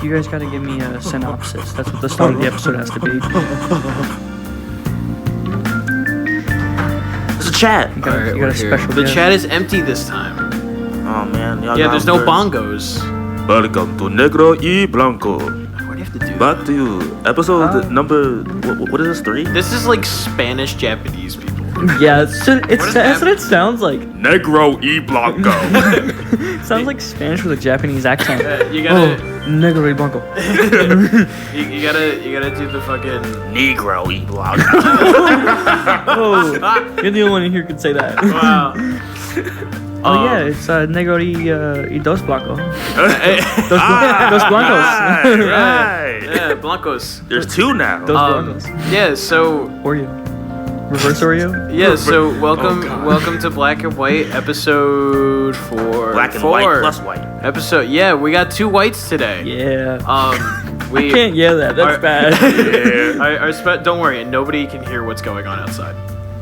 You guys gotta give me a synopsis. That's what the start of the episode has to be. It's a chat. You got a special The guest. chat is empty this time. Oh man, y'all Yeah, there's no good. bongos. Welcome to Negro y Blanco. Why do you have to do that? Back to you. Episode number. What is this? 3? This is like Spanish Japanese people. Yeah, that's what it sounds like. Negro y Blanco. Sounds like Spanish with a Japanese accent. You gotta, Negro y Blanco. you gotta do the fucking. Negro y Blanco. Oh, you're the only one in here who can say that. Wow. Oh yeah, it's Negro y dos Blanco. Dos Blancos. Right. Yeah, Blancos. There's 2 now. Dos Blancos. Yeah, so Oreo. Reverse Oreo? yeah, so welcome God. welcome to Black and White episode 4. Black and 4. white plus white. Episode. Yeah, we got 2 whites today. Yeah. We I can't yell that. That's bad. Yeah. Don't worry, nobody can hear what's going on outside.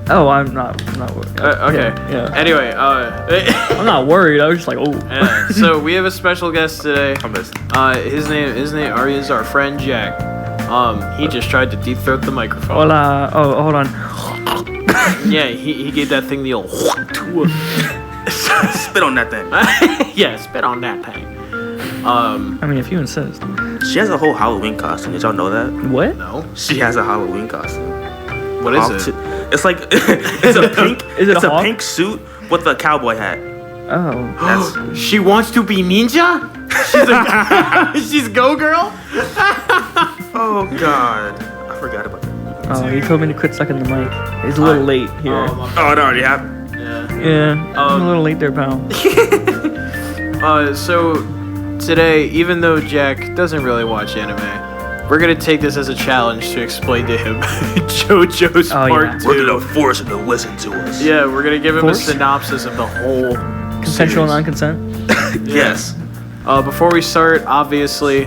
Oh, I'm not worried. Okay. Yeah. Anyway, I'm not worried. I was just like, oh. yeah, so we have a special guest today. I missed. His name is our friend Jack. He just tried to deep throat the microphone. Hola. Oh, hold on. Yeah, he gave that thing the old. Spit on that thing. Yeah, spit on that thing. I mean, if you insist. She has a whole Halloween costume. Did y'all know that? What? No. She has a Halloween costume. What is it? It's like it's a pink. Is it it's a a hawk? pink suit with a cowboy hat. Oh. That's She wants to be ninja? She's go girl? oh god, I forgot about that. Oh, he told me to quit sucking the mic. It's a little late here. Oh, it already happened. Yeah. Yeah, I'm a little late there, pal. So today, even though Jack doesn't really watch anime, we're gonna take this as a challenge to explain to him JoJo's Oh, part yeah. 2. We're gonna force him to listen to us. Yeah, we're gonna give him Force? a synopsis of the whole Consensual series. non-consent? Yes. Before we start, obviously,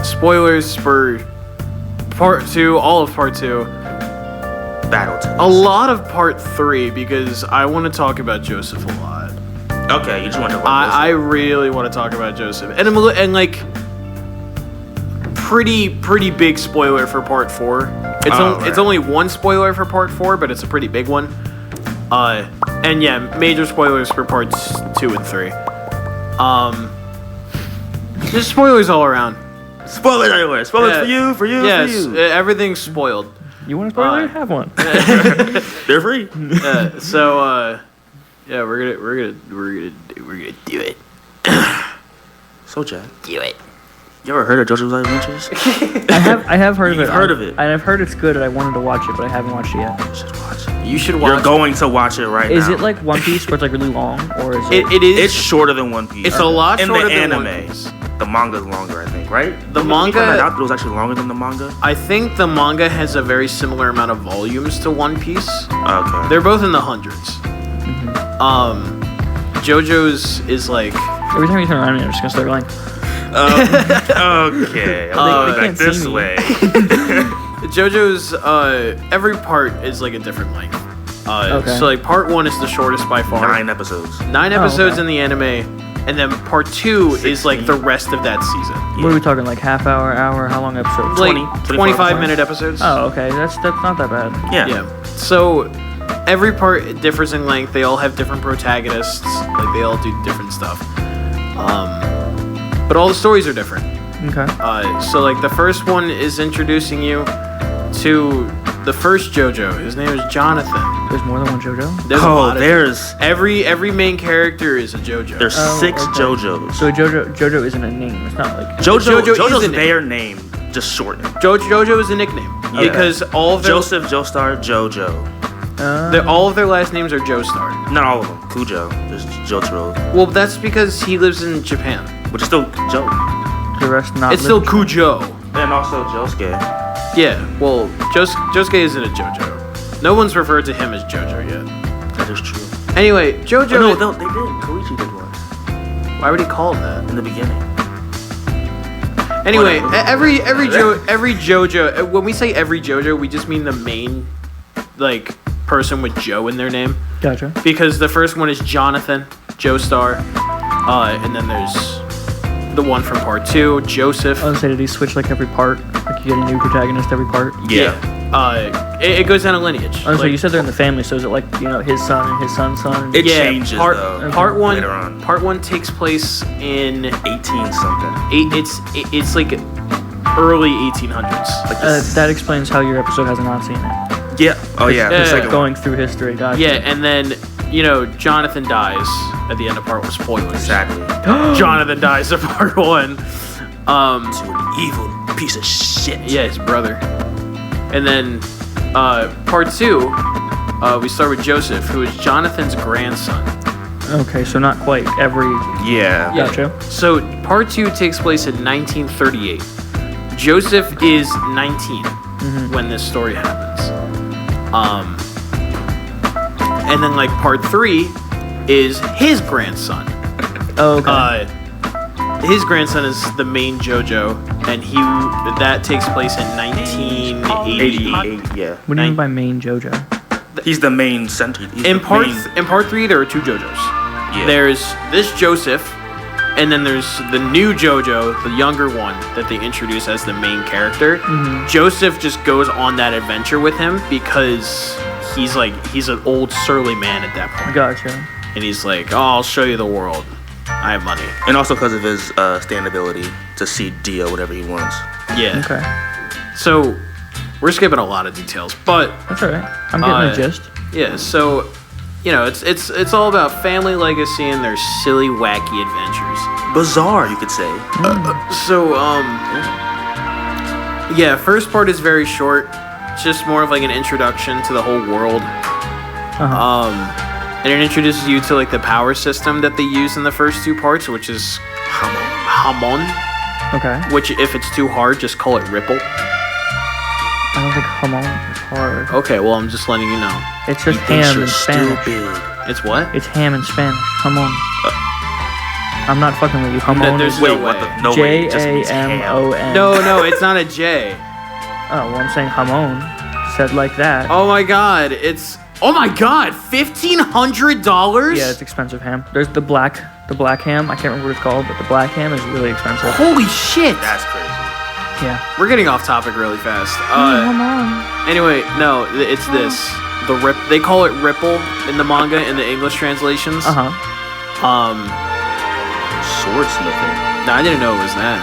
spoilers for part 2, all of part 2, Battle teams. a lot of part 3, because I want to talk about Joseph a lot. Okay, you just want to. I really want to talk about Joseph, and like pretty big spoiler for part 4. It's only one spoiler for part 4, but it's a pretty big one. And yeah, major spoilers for parts 2 and 3. There's spoilers all around. Spoilers everywhere. Spoilers Yeah. for you, Yes, for you. Everything's spoiled. You want a spoiler? Have one. They're free. Yeah, we're gonna do it. So Jack, Do it. you ever heard of JoJo's Adventures? I have heard of it. You've heard of it. I've heard it's good, and I wanted to watch it, but I haven't watched it yet. You should watch it. You should watch. You're going to watch it right now. Is it like One Piece, where it's like really long, or is it? It is. It's shorter than One Piece. It's a lot in shorter the than anime. One Piece. The manga's longer, I think, right? The Did we find manga- out that it was actually longer than the manga. I think the manga has a very similar amount of volumes to One Piece. Okay. They're both in the hundreds. JoJo's is like. Every time you turn around, I'm just gonna start going. Okay. I'll They go back can't see this me. way. JoJo's every part is like a different length. Okay. So like part 1 is the shortest by far. 9 episodes. 9 episodes okay. in the anime, and then part 2 is like the rest of that season. What are we talking? Like half hour, hour? How long episodes? Like 25 25-minute episodes. Oh, okay. That's not that bad. Yeah. Yeah. So every part differs in length. They all have different protagonists. Like they all do different stuff. But all the stories are different. Okay. So like the first one is introducing you to the first JoJo. His name is Jonathan. There's more than one JoJo. There's a lot of there's every main character is a JoJo. there's Oh, 6 okay. JoJos. So JoJo isn't a name. It's not like. JoJo's is a name. their name, just shortened. JoJo is a nickname Yeah. because all of their Joseph, Joestar, JoJo. all of their last names are Joestar. Not all of them. Kujo. There's Jotaro, Well, that's because he lives in Japan. which is still Joe. The rest not. It's still living. Kujo. And also Josuke. Yeah, well, Josuke isn't a JoJo. No one's referred to him as JoJo yet. That is true. Anyway, JoJo. Oh, no, they did. Koichi did once Why would he call him that? in the beginning. Anyway, Whatever. every JoJo. When we say every JoJo, we just mean the main, like, person with Joe in their name. Gotcha. Because the first one is Jonathan, Joestar, and then there's the one from part 2, Joseph. I was gonna say, did he switch like every part? Like you get a new protagonist every part? Yeah. It goes down a lineage. Oh, so you said they're in the family, so is it like, his son and his son's son? It changes, though. Part one. Later on. Part 1 takes place in 18 something. It's like early 1800s. Like that explains how your episode has a Nazi in it. Yeah. Oh yeah. Yeah. The second Going through history, gotcha. Yeah, and then Jonathan dies at the end of part 1. Spoilers. Exactly. Jonathan dies in part 1. To an evil piece of shit. Yeah, his brother. And then part 2, we start with Joseph, who is Jonathan's grandson. Okay, so not quite every... Yeah. Gotcha. So part 2 takes place in 1938. Joseph is 19 when this story happens. And then like part 3 is his grandson. Oh, okay. His grandson is the main Jojo, and that takes place in 1988. 88. Yeah. What do you mean by main JoJo? He's the main center. In part 3, there are 2 JoJos. Yeah. There's this Joseph, and then there's the new Jojo, the younger one that they introduce as the main character. Mm-hmm. Joseph just goes on that adventure with him because he's an old surly man at that point. Gotcha. And he's like, "Oh, I'll show you the world. I have money." And also because of his stand ability to see Dio whatever he wants. Yeah. Okay. So we're skipping a lot of details, but That's alright. I'm getting the gist. yeah. So it's all about family legacy and their silly, wacky adventures. Bizarre, you could say. Yeah, first part is very short. It's just more of like an introduction to the whole world. Uh-huh. And it introduces you to like the power system that they use in the first 2 parts, which is Hamon. Okay. Which, if it's too hard, just call it Ripple. I don't think hamon is hard. Okay, well, I'm just letting you know. It's just ham in Spanish. Stupid. It's what? It's ham in Spanish. Hamon. I'm not fucking with you. Hamon There's is no Wait, what way. the? No way. It just means Jamon. ham. No, it's not a J. Oh, well, I'm saying hamon. Said like that. Oh my god, $1,500? Yeah, it's expensive ham. There's the black ham. I can't remember what it's called, but the black ham is really expensive. Holy shit! That's crazy. Yeah. We're getting off topic really fast. Hamon. Anyway, no, it's this. They call it Ripple in the manga in the English translations. Uh-huh. Swordsmithing. No, I didn't know it was that.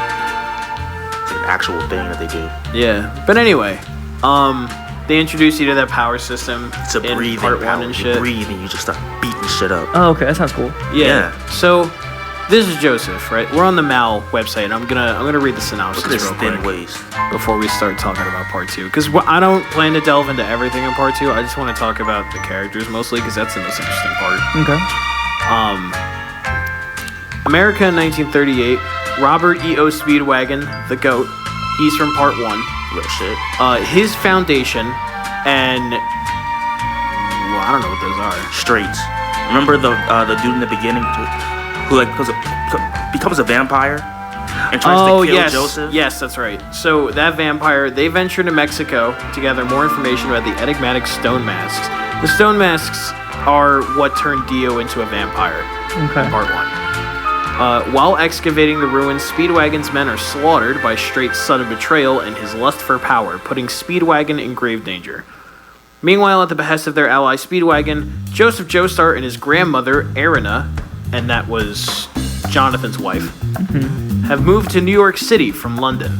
It's like an actual thing that they do. Yeah, but anyway, they introduce you to that power system It's a in breathing part 1 power. and You shit. breathe and you just start beating shit up. Oh, okay. That sounds cool. Yeah. So this is Joseph, right? We're on the Mal website, and I'm gonna read the synopsis Look at his real thin quick waist. before we start talking about part 2, because I don't plan to delve into everything in part 2. I just want to talk about the characters mostly, because that's the most interesting part. Okay. America in 1938. Robert E.O. Speedwagon, the GOAT. He's from part 1. Real shit. His foundation, and I don't know what those are. Straights. Remember the dude in the beginning who like becomes a vampire and tries to kill yes. Joseph? Yes, that's right. So that vampire, they venture to Mexico to gather more information about the enigmatic stone masks. The stone masks are what turned Dio into a vampire. Okay. In part 1. While excavating the ruins, Speedwagon's men are slaughtered by Straight's sudden betrayal and his lust for power, putting Speedwagon in grave danger. Meanwhile, at the behest of their ally Speedwagon, Joseph Joestar and his grandmother, Erina, and that was Jonathan's wife, have moved to New York City from London.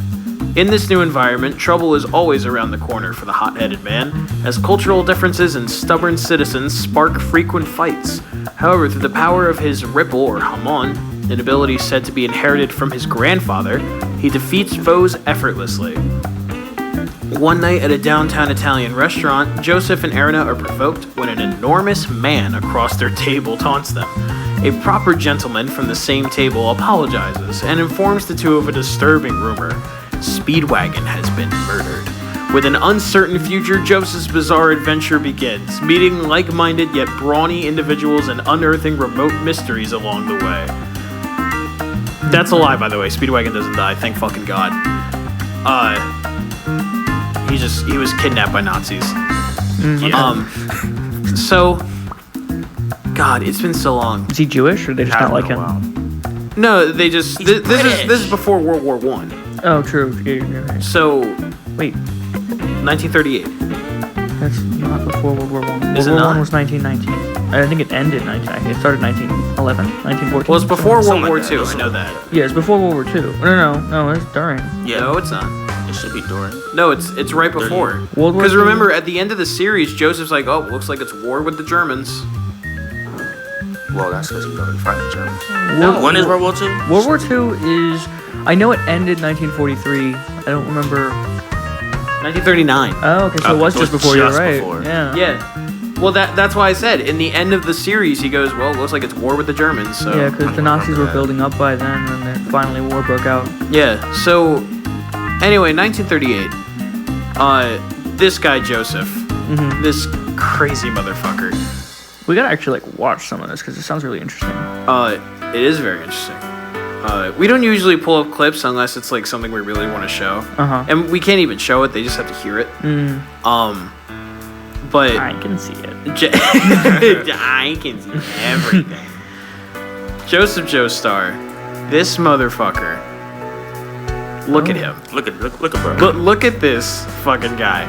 In this new environment, trouble is always around the corner for the hot-headed man, as cultural differences and stubborn citizens spark frequent fights. However, through the power of his Ripple, or Hamon, an ability said to be inherited from his grandfather, he defeats foes effortlessly. One night at a downtown Italian restaurant, Joseph and Erina are provoked when an enormous man across their table taunts them. A proper gentleman from the same table apologizes and informs the two of a disturbing rumor. Speedwagon has been murdered. With an uncertain future, Joseph's bizarre adventure begins, meeting like-minded yet brawny individuals and unearthing remote mysteries along the way. That's a lie, by the way. Speedwagon doesn't die, thank fucking God. He was kidnapped by Nazis. So, God, it's been so long. Is he Jewish, or they just not like him? Wow. No, they just He's this is before World War One. Oh, true. You're right. So, Wait, 1938. that's not before World War One. Is World it War not? One was 1919. I think it ended 1919. It started 1911, 1914. Well, it's before Something World War like Two. that. I know that. Yeah, it's before World War Two. No, it's during. Yeah, No, it's not. it should be during. No, it's right before. World War Because II? remember, at the end of the series, Joseph's like, "Oh, looks like it's war with the Germans." Well, that's because he's already fighting the Germans. No. When is World War II? World War Two is. I know it ended 1943. I don't remember. 1939. Oh, okay, so it Okay, was so just it's before. just You're right. before. Yeah. Yeah. Well, that's why I said in the end of the series, he goes, "Well, looks like it's war with the Germans." So Yeah, because the Nazis were that. building up by then, and then finally war broke out. Yeah. So anyway, 1938. This guy Joseph, Hmm. this crazy motherfucker. We gotta actually watch some of this because it sounds really interesting. It is very interesting. We don't usually pull up clips unless it's like something we really want to show, and we can't even show it. They just have to hear it. But I can see it. I can see everything. Joseph Joestar, this motherfucker. Look at him. Look at bro. Look at this fucking guy.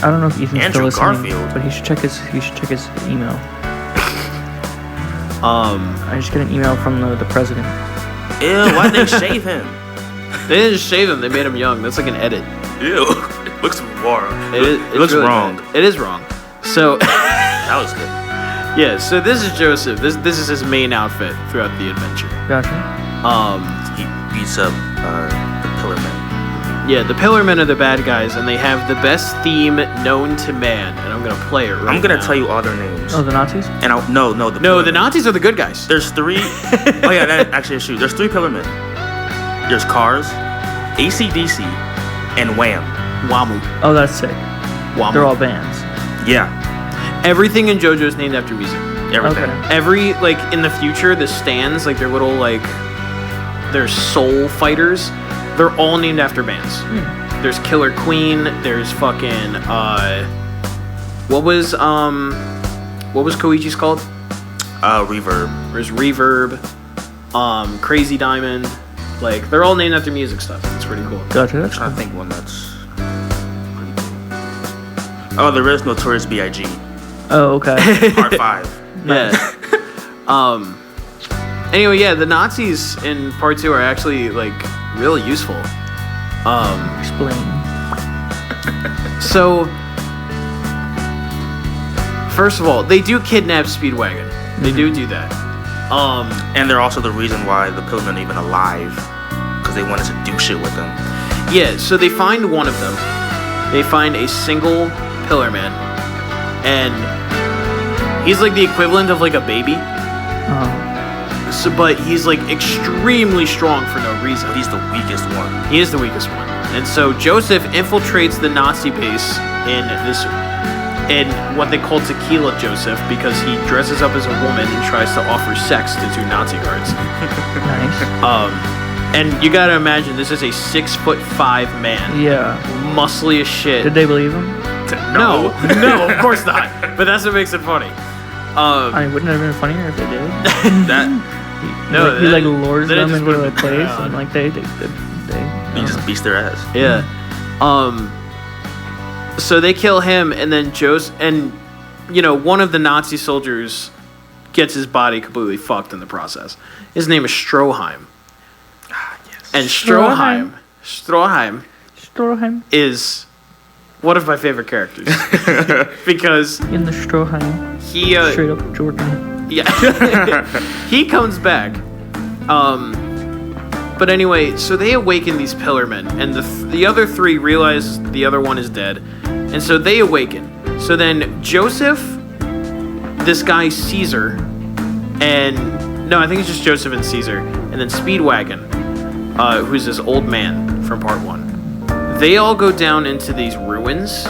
I don't know if Ethan's Andrew still listening, Garfield. but he should check his email. I just get an email from the president. Ew, why'd they shave him? They didn't just shave him. They made him young. That's like an edit. Ew. It looks wrong. It looks really wrong. bad. It is wrong. So That was good. yeah. So this is Joseph. This is his main outfit throughout the adventure. Gotcha. He beats up the Pillar Men. Yeah, the Pillar Men are the bad guys, and they have the best theme known to man. And I'm gonna play it right I'm gonna now. tell you all their names. Oh, the Nazis? And no, No, Pillar the Men. Nazis are the good guys. There's three. Oh yeah, that actually is true. There's three Pillar Men. There's Cars, AC/DC, and Wham. Wamu. Oh, that's sick. Wamu. They're all bands. Yeah, Everything in JoJo is named after music. everything. Okay. Every like in the future, the stands, like their little like their soul fighters, they're all named after bands. There's Killer Queen. There's fucking what was Koichi's called? Reverb. There's Reverb, Crazy Diamond. Like they're all named after music stuff. It's pretty cool. Gotcha. That's I think one that's pretty cool. Oh, there is Notorious B.I.G. Oh, okay. Part 5. Yeah. Anyway, yeah, the Nazis in part 2 are actually like really useful. Explain. So first of all, they do kidnap Speedwagon. They do that. And they're also the reason why the Pillar Men are even alive, because they wanted to do shit with them. Yeah, so they find one of them. They find a single Pillar Man, and he's like the equivalent of like a baby. So, but he's like extremely strong for no reason. He's the weakest one. He is the weakest one. And so Joseph infiltrates the Nazi base in what they call Tequila Joseph, because he dresses up as a woman and tries to offer sex to 2 Nazi guards. Nice. And you gotta imagine this is a 6'5" man, Yeah. muscly as shit. Did they believe him? No, of course not. But that's what makes it funny. I mean, wouldn't it have been funnier if they did? That No, he like lures then it them just into a would've been place, bad. and like they he just beats their ass. Yeah. So they kill him, and then one of the Nazi soldiers gets his body completely fucked in the process. His name is Stroheim. Yes. And Stroheim. Stroheim Stroheim is one of my favorite characters. Because in the Stroheim. he Straight up Jordan. yeah. He comes back. But anyway, so they awaken these Pillar Men, and the other 3 realize the other one is dead, and so they awaken. So then Joseph, this guy Caesar, and no, I think it's just Joseph and Caesar, and then Speedwagon, who's this old man from part 1. They all go down into these ruins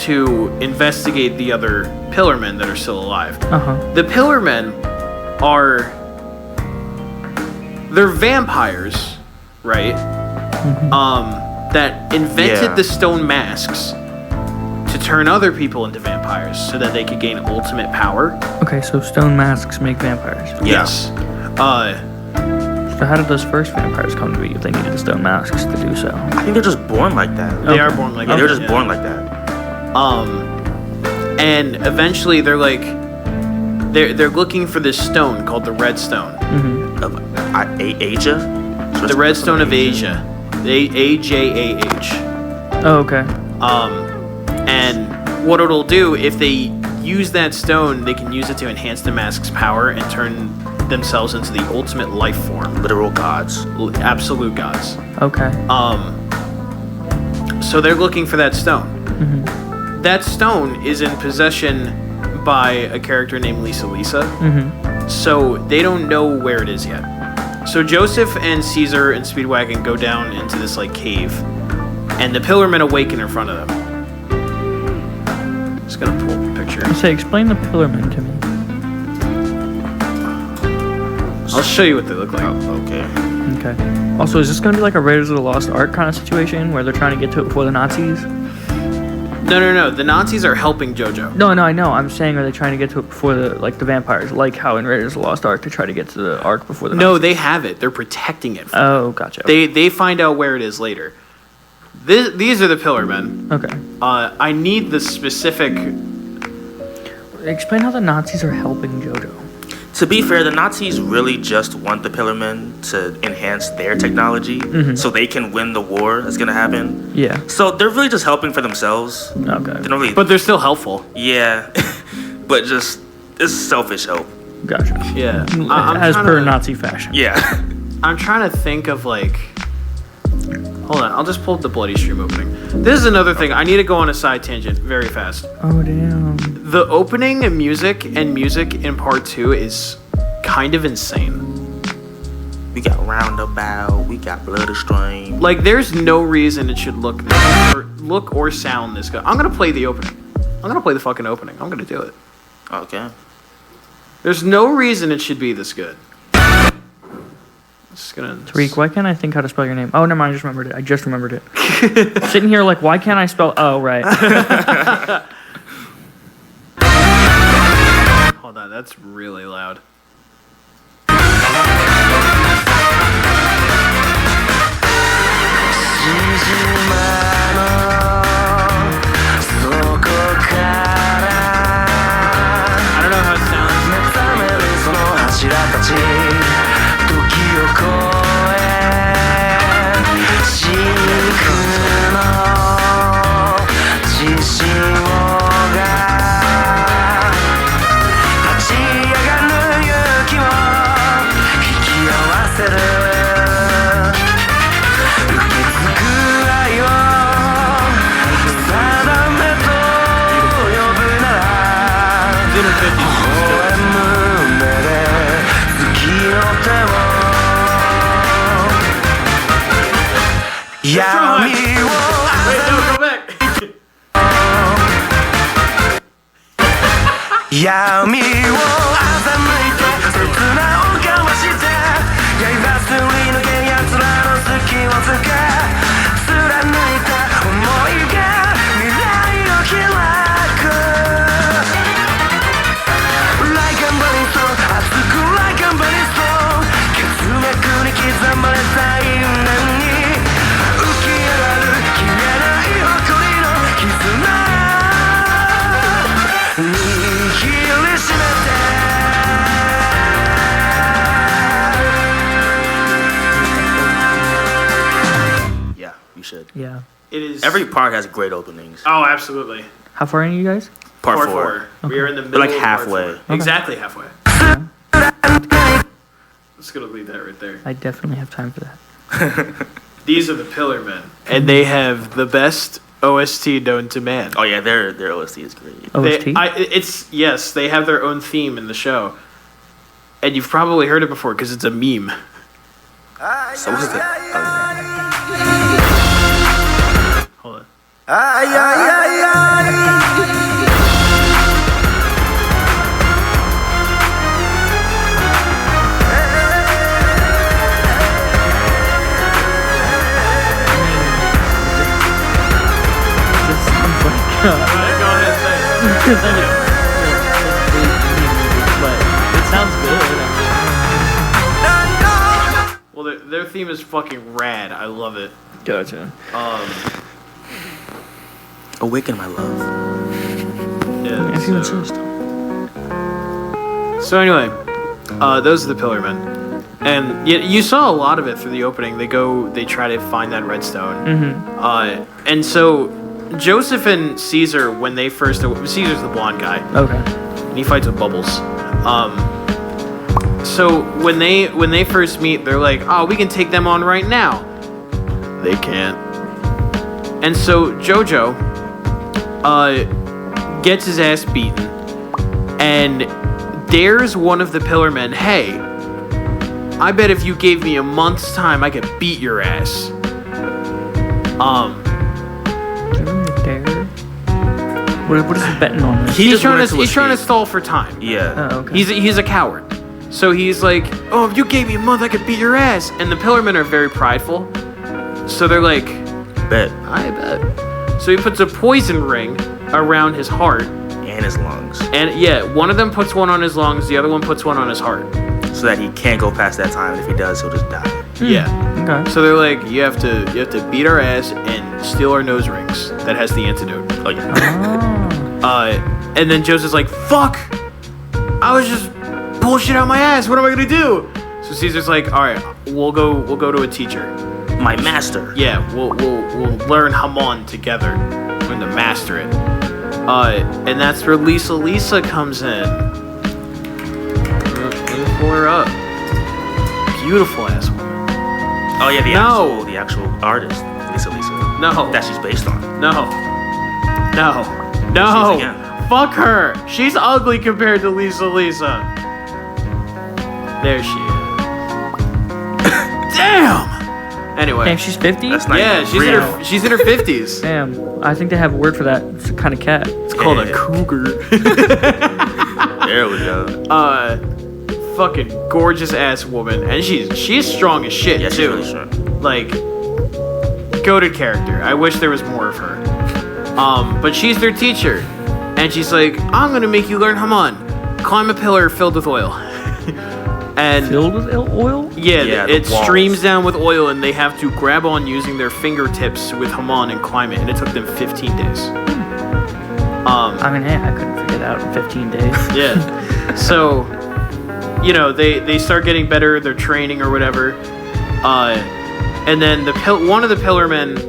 to investigate the other Pillar Men that are still alive. The Pillar Men they're vampires, right? That invented the stone masks to turn other people into vampires so that they could gain ultimate power. Okay, so stone masks make vampires. Yes. So how did those first vampires come to be if they needed the stone masks to do so? I think they're just born like that. They are born like Yeah, that. they're just born like that. And eventually they're like, they're looking for this stone called the Red Stone. Asia? The Red Stone of Asia. AJAH. Oh, okay. And what it'll do, if they use that stone, they can use it to enhance the mask's power and turn themselves into the ultimate life form. Literal gods. Absolute gods. Okay. So they're looking for that stone. Mm-hmm. That stone is in possession by a character named Lisa. Mm-hmm. So they don't know where it is yet. So Joseph and Caesar and Speedwagon go down into this like cave, and the Pillarmen awaken in front of them. Just gonna pull up the picture. Say, explain the Pillarmen to me. I'll show you what they look like. Okay. Okay. Also, is this going to be like a Raiders of the Lost Ark kind of situation where they're trying to get to it before the Nazis? No. The Nazis are helping Jojo. No, I know. I'm saying, are they trying to get to it before the vampires, like how in Raiders of the Lost Ark they try to get to the Ark before the No, Nazis? they have it. They're protecting it. Oh, gotcha. They find out where it is later. These are the Pillarmen. Okay. I need the specific. Explain how the Nazis are helping Jojo. To be fair, the Nazis really just want the Pillarmen to enhance their technology so they can win the war that's going to happen. Yeah. So they're really just helping for themselves. They Okay. don't really, But they're still helpful. yeah, but just it's selfish help. Gotcha. Yeah. As per Nazi fashion. Yeah. I'm trying to think of like. Hold on, I'll just pull up the Bloody Stream opening. This is another thing. I need to go on a side tangent very fast. Oh, damn. The opening and music in part 2 is kind of insane. We got Roundabout, we got Bloody Stream. Like, there's no reason it should look or sound this good. I'm gonna play the opening. I'm gonna play the fucking opening. I'm gonna do it. Okay. There's no reason it should be this good. Just gonna. Tariq, why can't I think how to spell your name? Oh, never mind. I just remembered it. Sitting here like, why can't I spell? Oh, right. Hold on, that's really loud. I don't know how it sounds. Yeah. Wait, no, go back. 闇を欺いて刹那をかわして刃すり抜け奴らの隙をつけ貫いた想いが未来を開く Like a burning soul 熱く Like a burning soul 血脈に刻まれた因縁に浮き上がる消えない誇りの絆 Yeah, you should. Yeah. It is. Every part has great openings. Oh, absolutely. How far in are you guys? Part 4. We are in the middle. We're like of part halfway. 4. Exactly halfway. Just gonna leave that right there. I definitely have time for that. These are the Pillarmen, and they have the best OST known to man. Oh yeah, their OST is great. OST? Yes, they have their own theme in the show, and you've probably heard it before because it's a meme. So what's it? Hold on. Go ahead, say it. But it sounds good. theme is fucking rad. I love it. Gotcha. Awaken my love. Yeah, If you insist. so anyway, those are the Pillarmen. And you saw a lot of it through the opening. They try to find that redstone. Mm-hmm. And so Joseph and Caesar, when they first... Caesar's the blonde guy. Okay. And he fights with Bubbles. So when they first meet, they're like, oh, we can take them on right now. They can't. And so Jojo gets his ass beaten and dares one of the Pillarmen, hey, I bet if you gave me a month's time, I could beat your ass. Give him the dare. What is he betting on this? He's trying to stall for time. Yeah. Oh, okay. He's a coward. So he's like, oh, if you gave me a month, I could beat your ass. And the Pillarmen are very prideful. So they're like, Bet. I bet. So he puts a poison ring around his heart. And his lungs. And yeah, one of them puts one on his lungs, the other one puts one on his heart. So that he can't go past that time. And if he does, he'll just die. Yeah. Okay. So they're like, you have to beat our ass and steal our nose rings that has the antidote. Oh, yeah. Oh. And then Joseph's like, fuck! I was just bullshit out my ass. What am I gonna do? So Caesar's like, all right, we'll go to a teacher. My master. Yeah, we'll learn Hamon together. We're gonna master it. And that's where Lisa comes in. Let me pull her up. Beautiful ass woman. Oh, yeah, the No. actual artist. Lisa. No. That she's based on. No. She is again. Fuck her. She's ugly compared to Lisa. There she is. Damn. Anyway. Damn, she's 50? That's not Yeah, even real. she's in her 50s. Damn, I think they have a word for that kind of cat. It's called a Yeah. cougar. There we go. Fucking gorgeous ass woman, and she's strong as shit Yeah, she's too. really strong. Like, goated character. I wish there was more of her. But she's their teacher, and she's like, I'm gonna make you learn Hamon. Climb a pillar filled with oil. And Filled with oil? yeah, the it walls. streams down with oil, and they have to grab on using their fingertips with Hamon and climb it, and it took them 15 days. I mean, hey, I couldn't figure that out in 15 days. Yeah. So, you know, they start getting better, they're training or whatever. And then one of the Pillarmen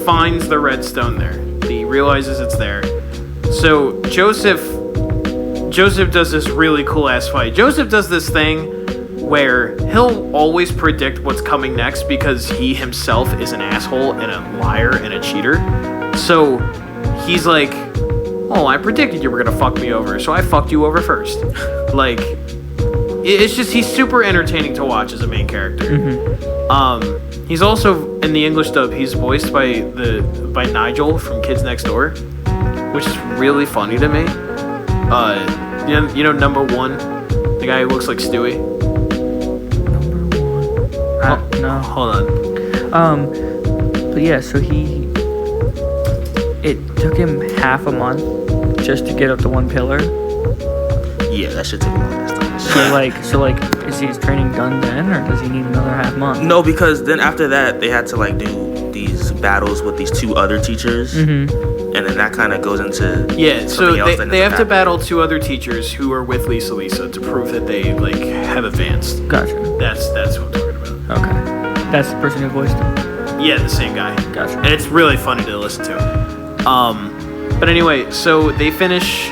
finds the redstone there. He realizes it's there. So Joseph does this really cool ass fight. Joseph does this thing where he'll always predict what's coming next because he himself is an asshole and a liar and a cheater. So he's like, oh, I predicted you were gonna fuck me over, so I fucked you over first. Like, it's just, he's super entertaining to watch as a main character. He's also, in the English dub, he's voiced by Nigel from Kids Next Door, which is really funny to me. You know number one, the guy who looks like Stewie. No. Hold on. But yeah, so it took him half a month just to get up to one pillar. Yeah, that should take a long ass time. So like, is his training done then, or does he need another half month? No, because then after that, they had to like do these battles with these two other teachers. Mm-hmm. And then that kind of goes into Yeah, so else that they have to happened. battle two other teachers who are with Lisa to prove that they like have advanced. Gotcha. That's what I'm talking about. Okay. That's the person who voiced him. Yeah, the same guy. Gotcha. And it's really funny to listen to. But anyway, so they finish.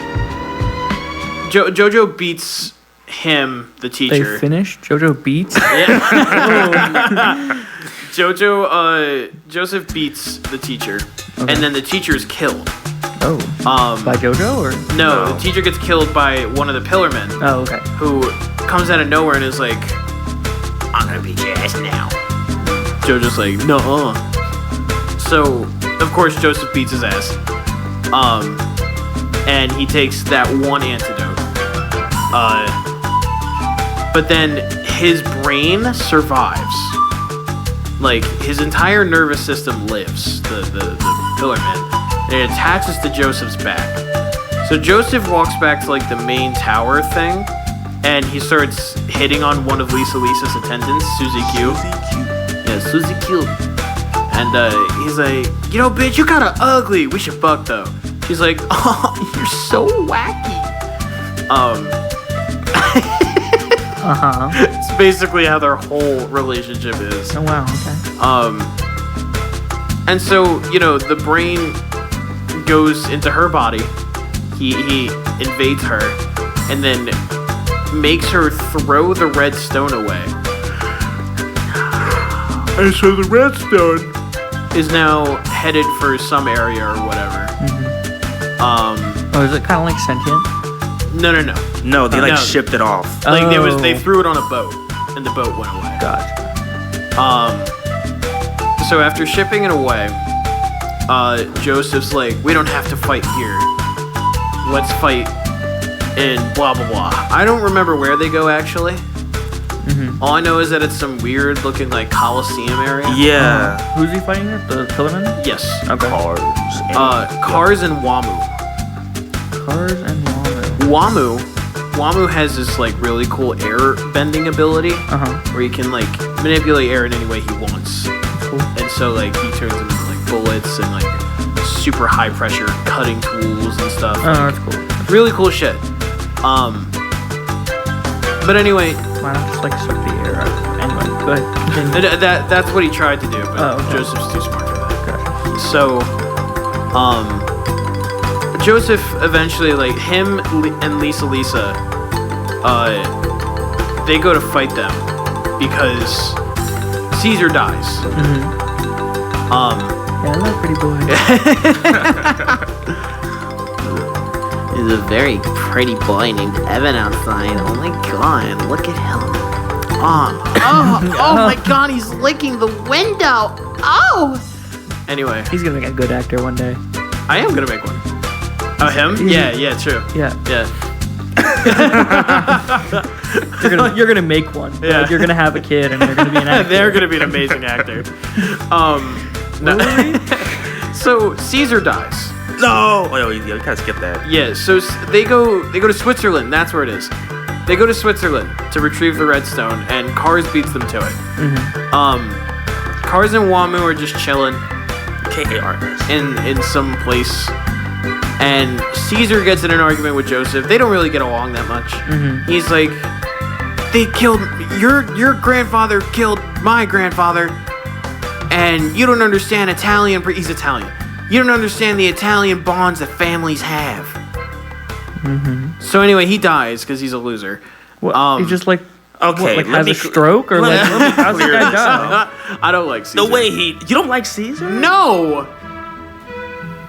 Jojo beats him, the teacher. They finished? Jojo beats? Yeah. Joseph beats the teacher, and then the teacher is killed. Oh. By Jojo, or? No, the teacher gets killed by one of the Pillarmen, Oh, okay. who comes out of nowhere and is like, I'm gonna beat your ass now. Jojo's like, nuh-uh. So, of course, Joseph beats his ass. And he takes that one antidote. But then his brain survives. Like, his entire nervous system lives, the Pillarman. And it attaches to Joseph's back. So Joseph walks back to, like, the main tower thing, and he starts hitting on one of Lisa's attendants, Susie Q. who's he killed? And he's like, you know, bitch, you kinda ugly. We should fuck though. She's like, oh, you're so wacky. It's basically how their whole relationship is. Oh wow. Okay. And so, you know, the brain goes into her body. He invades her, and then makes her throw the red stone away. And so the red stone is now headed for some area or whatever. Oh, is it kind of like sentient? No. No, they No. shipped it off. Like Oh. they threw it on a boat, and the boat went away. Gotcha. So after shipping it away, Joseph's like, we don't have to fight here. Let's fight in blah blah blah. I don't remember where they go actually. All I know is that it's some weird looking like Coliseum area. Yeah. Who's he fighting with? The Pillarman? Yes. Okay. Cars and Wamu. Cars and Wamu. Wamu has this like really cool air bending ability where he can like manipulate air in any way he wants. Cool. And so like he turns them into like bullets and like super high pressure cutting tools and stuff. Oh, that's cool. Really cool shit. But anyway, Why not just like suck the air out? Anyway, go ahead. Continue. that's what he tried to do, but okay. Joseph's too smart for that. Gotcha. So, Joseph eventually, like him and Lisa, they go to fight them because Caesar dies. Hello, pretty boy. There's a very pretty boy named Evan outside. Oh my god, look at him. Oh my god, he's licking the window. Oh! Anyway, He's gonna make a good actor one day. I am gonna make one. Oh, him? Yeah, true. Yeah. Yeah. You're gonna make one. Yeah. Like, you're gonna have a kid, and they're gonna be an actor. They're gonna be an amazing actor. No. So Caesar dies. No. Oh, you kind of skipped that. Yeah. So they go to Switzerland. That's where it is. They go to Switzerland to retrieve the redstone, and Cars beats them to it. Cars and Wamu are just chilling KARS. in some place, and Caesar gets in an argument with Joseph. They don't really get along that much. He's like, they killed your grandfather killed my grandfather, and you don't understand Italian. He's Italian. You don't understand the Italian bonds that families have. So anyway, he dies because he's a loser. What, he just like Okay, like let has me a stroke or like let me how's the clear guy this die? I don't like Caesar. The way you don't like Caesar? No.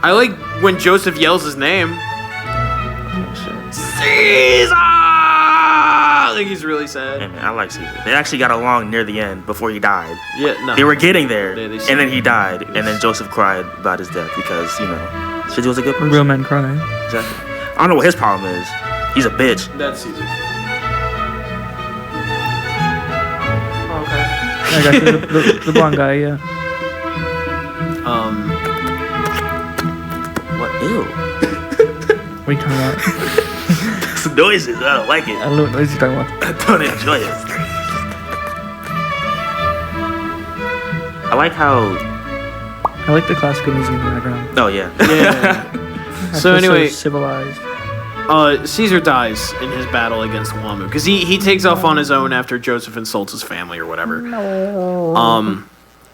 I like when Joseph yells his name. Caesar! Like he's really sad. Yeah, man, I like Caesar. They actually got along near the end before he died. Yeah, no. They were getting there, Yeah, they and then he died, and then Joseph cried about his death because, you know, he was a good person. Real men cry. Exactly. I don't know what his problem is. He's a bitch. That's Caesar. I got you, the blonde guy, yeah. What? Ew. What are you talking about? It's noises. I don't like it. I don't know what you're talking about. I don't enjoy it. I like how... I like the classical music in the background. Oh, yeah. Yeah. I So feel anyway, civilized. Caesar dies in his battle against Wamu because he takes off on his own after Joseph insults his family or whatever.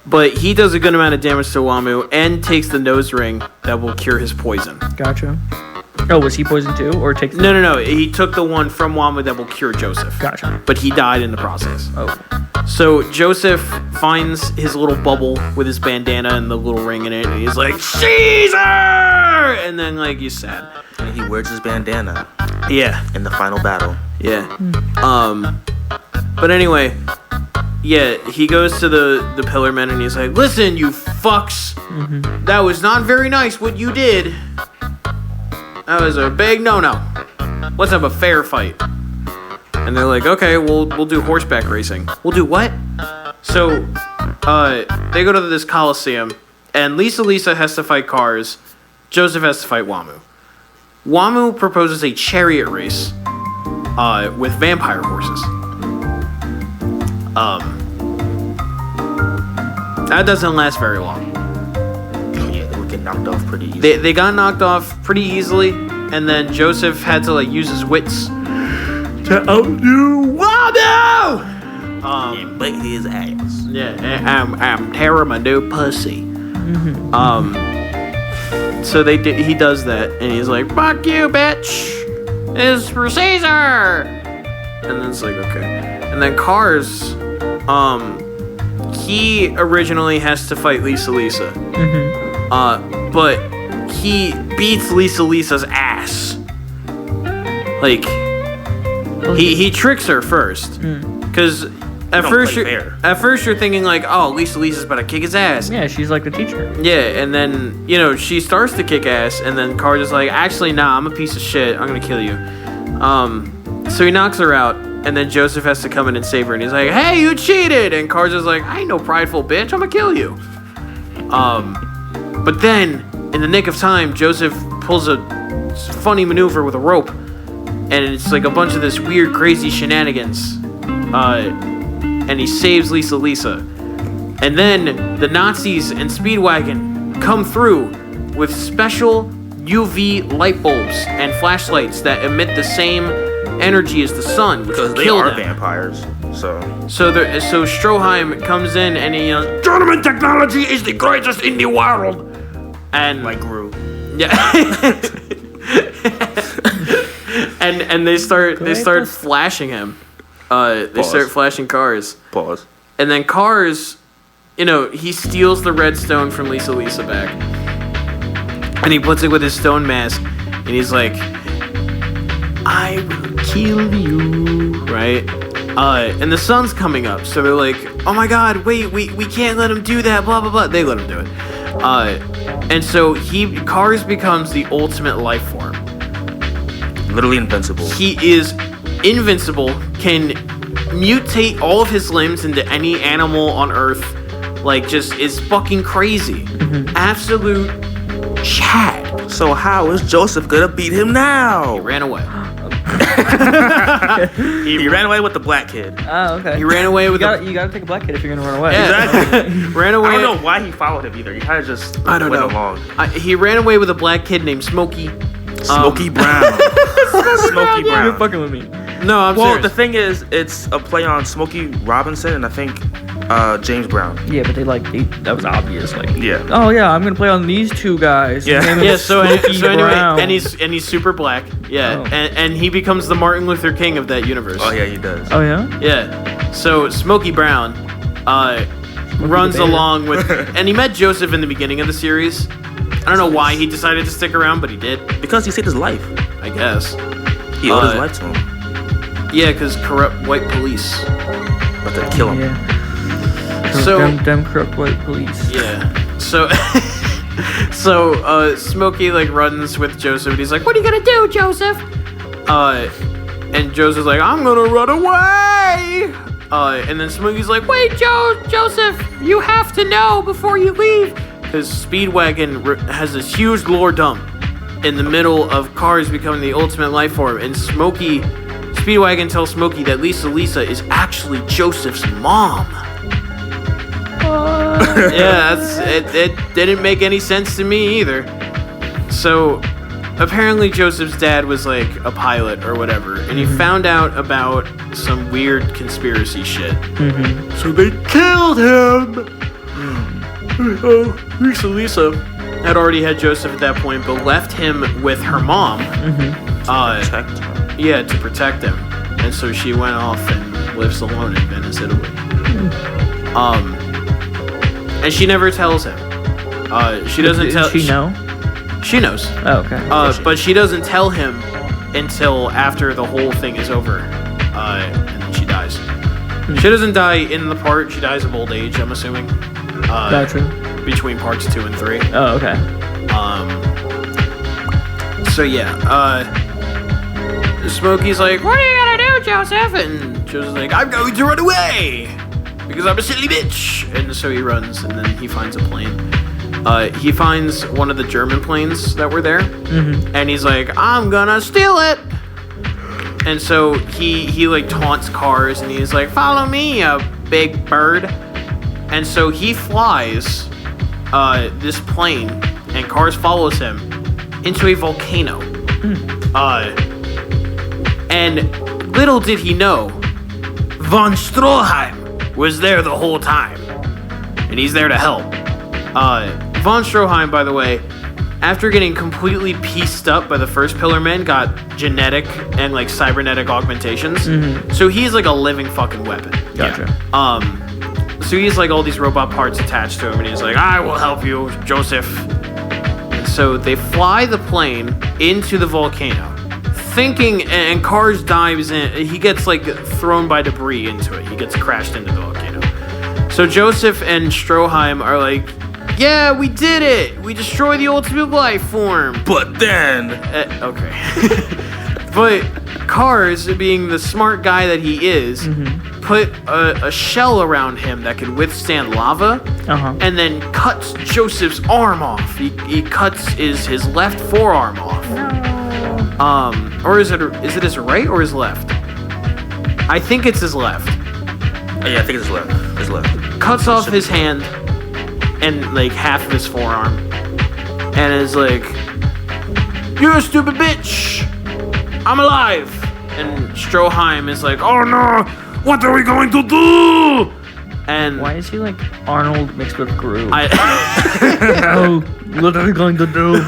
But he does a good amount of damage to Wamu and takes the nose ring that will cure his poison. Gotcha. Oh, was he poisoned too, or take? No. He took the one from Wamu that will cure Joseph. Gotcha. But he died in the process. Oh. So Joseph finds his little bubble with his bandana and the little ring in it, and he's like, Caesar! And then, like, he's sad. And he wears his bandana Yeah. in the final battle. Yeah. But anyway, yeah, he goes to the Pillarmen and he's like, listen, you fucks. That was not very nice what you did. That was a big no-no. Let's have a fair fight. And they're like, okay, we'll do horseback racing. We'll do what? So, they go to this Coliseum, and Lisa has to fight Cars. Joseph has to fight Wamu. Wamu proposes a chariot race with vampire horses. That doesn't last very long. Yeah, they would get knocked off pretty easy. They got knocked off pretty easily, and then Joseph had to like use his wits to outdo Wado. And bite his ass. Yeah, I'm tearing my new pussy. So he does that, and he's like, "Fuck you, bitch! It's for Caesar!" And then it's like, okay. And then Cars, he originally has to fight Lisa. But he beats Lisa's ass. Like, he tricks her first, because at first you're thinking like, oh, Lisa's about to kick his ass. Yeah, she's like the teacher. Yeah, and then she starts to kick ass, and then Cars is like, actually, nah, I'm a piece of shit. I'm gonna kill you. So he knocks her out, and then Joseph has to come in and save her, and he's like, hey, you cheated! And Cars is like, I ain't no prideful bitch. I'm gonna kill you. But then, in the nick of time, Joseph pulls a funny maneuver with a rope, and it's like a bunch of this weird, crazy shenanigans. And he saves Lisa. And then the Nazis and Speedwagon come through with special UV light bulbs and flashlights that emit the same energy as the sun, which Because they kill are them. vampires. So So Stroheim comes in and he yells, German technology is the greatest in the world. And like Gru. yeah. and they start flashing him. They start flashing Cars. Pause. And then Cars, he steals the red stone from Lisa back. And he puts it with his stone mask. And he's like, I will kill you. Right? And the sun's coming up. So they're like, oh my god, wait, we can't let him do that, blah, blah, blah. They let him do it. And so Cars becomes the ultimate life form. Literally invincible. He is invincible, can mutate all of his limbs into any animal on Earth, like just is fucking crazy. Absolute Chad. So how is Joseph gonna beat him now? He ran away. He ran away with the black kid. Oh, okay. He ran away with you gotta take a black kid if you're gonna run away. Exactly. ran away. I don't know why he followed him either. He kind of just went along. He ran away with a black kid named Smokey. Smokey Brown. Smokey Brown. You're fucking with me. No, I'm Well, serious. the thing is, it's a play on Smokey Robinson and I think James Brown. Yeah, but that was obvious. Like, Yeah. oh yeah, I'm gonna play on these two guys. Yeah. His name is Yeah, so Smokey anyway, Brown. and he's super black. Yeah, Oh. and he becomes the Martin Luther King of that universe. Oh yeah, he does. Oh yeah. Yeah. So Smokey Brown runs the bear. along with, and he met Joseph in the beginning of the series. I don't know why he decided to stick around, but he did. Because he saved his life. I guess. He owed his life to him. Yeah, because corrupt white police. But they kill him. Yeah. So Them corrupt white police. yeah. So Smokey like runs with Joseph, and he's like, "What are you gonna do, Joseph?" And Joseph's like, "I'm gonna run away." And then Smokey's like, "Wait, Joseph, you have to know before you leave." Because Speedwagon has this huge lore dump in the middle of Cars becoming the ultimate life form, and Speedwagon tells Smokey that Lisa is actually Joseph's mom. Yeah, it didn't make any sense to me either. So apparently Joseph's dad was like a pilot or whatever, and he found out about some weird conspiracy shit. So they killed him. Lisa had already had Joseph at that point, but left him with her mom. Protect him. Yeah, to protect him. And so she went off and lives alone in Venice, Italy. And she never tells him. She doesn't tell. She know? She knows. Oh, okay. But she doesn't tell him until after the whole thing is over. And then she dies. She doesn't die in the part. She dies of old age, I'm assuming. Gotcha. Between parts 2 and 3. Oh, okay. So yeah, Smokey's like, "What are you gonna do, Joseph?" And Joseph's like, "I'm going to run away because I'm a silly bitch." And so he runs, and then he finds a plane. He finds one of the German planes that were there, and he's like, "I'm gonna steal it." And so he like taunts Cars, and he's like, "Follow me, you big bird." And so he flies this plane, and Cars follows him into a volcano. And little did he know, von Stroheim was there the whole time. And he's there to help. Von Stroheim, by the way, after getting completely pieced up by the first Pillar Men, got genetic and like cybernetic augmentations. So he's like a living fucking weapon. Gotcha. So he's like all these robot parts attached to him, and he's like, I will help you, Joseph. And so they fly the plane into the volcano, thinking, and Cars dives in. He gets like thrown by debris into it. He gets crashed into the volcano. So Joseph and Stroheim are like, yeah, we did it! We destroyed the ultimate life form! But then... Okay. But Cars, being the smart guy that he is, put a shell around him that could withstand lava, and then cuts Joseph's arm off. He cuts his left forearm off. No. Or is it his right or his left? I think it's his left. Yeah, I think it's his left. His left. Cuts off his hand and like half of his forearm, and is like, "You're a stupid bitch! I'm alive!" And Stroheim is like, "Oh no! What are we going to do?" And why is he like Arnold mixed with Gru? No, what are we going to do?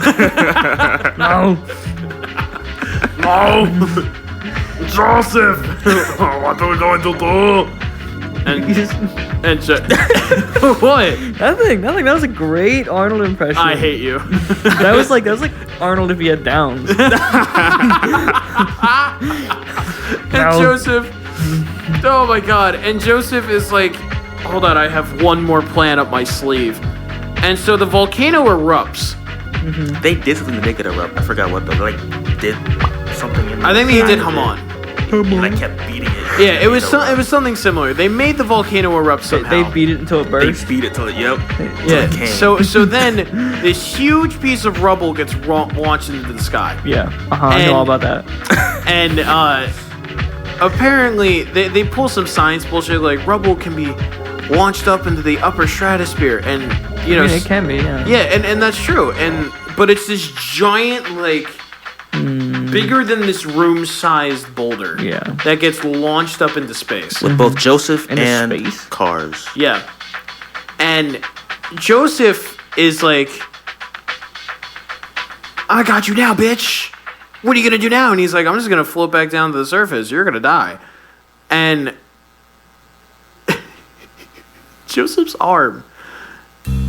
No. Joseph! What are we going to do? And what? Nothing. That was a great Arnold impression. I hate you. That was like Arnold if he had Downs. And Joseph, oh my god! And Joseph is like, hold on, I have one more plan up my sleeve. And so the volcano erupts. They did something to make it erupt. I forgot what though. They like did something. I think they did Hamon. He like kept beating it. Yeah, it was something similar. They made the volcano erupt somehow. They beat it until it burst. They beat it till it. Yep. Yeah. So then this huge piece of rubble gets launched into the sky. Yeah. I know all about that. And apparently they pull some science bullshit like rubble can be launched up into the upper stratosphere, and you know it can be. Yeah. Yeah, and that's true. But it's this giant like. Bigger than this room-sized boulder. Yeah. That gets launched up into space. With both Joseph and space? Cars. Yeah. And Joseph is like, I got you now, bitch. What are you going to do now? And he's like, I'm just going to float back down to the surface. You're going to die. And Joseph's arm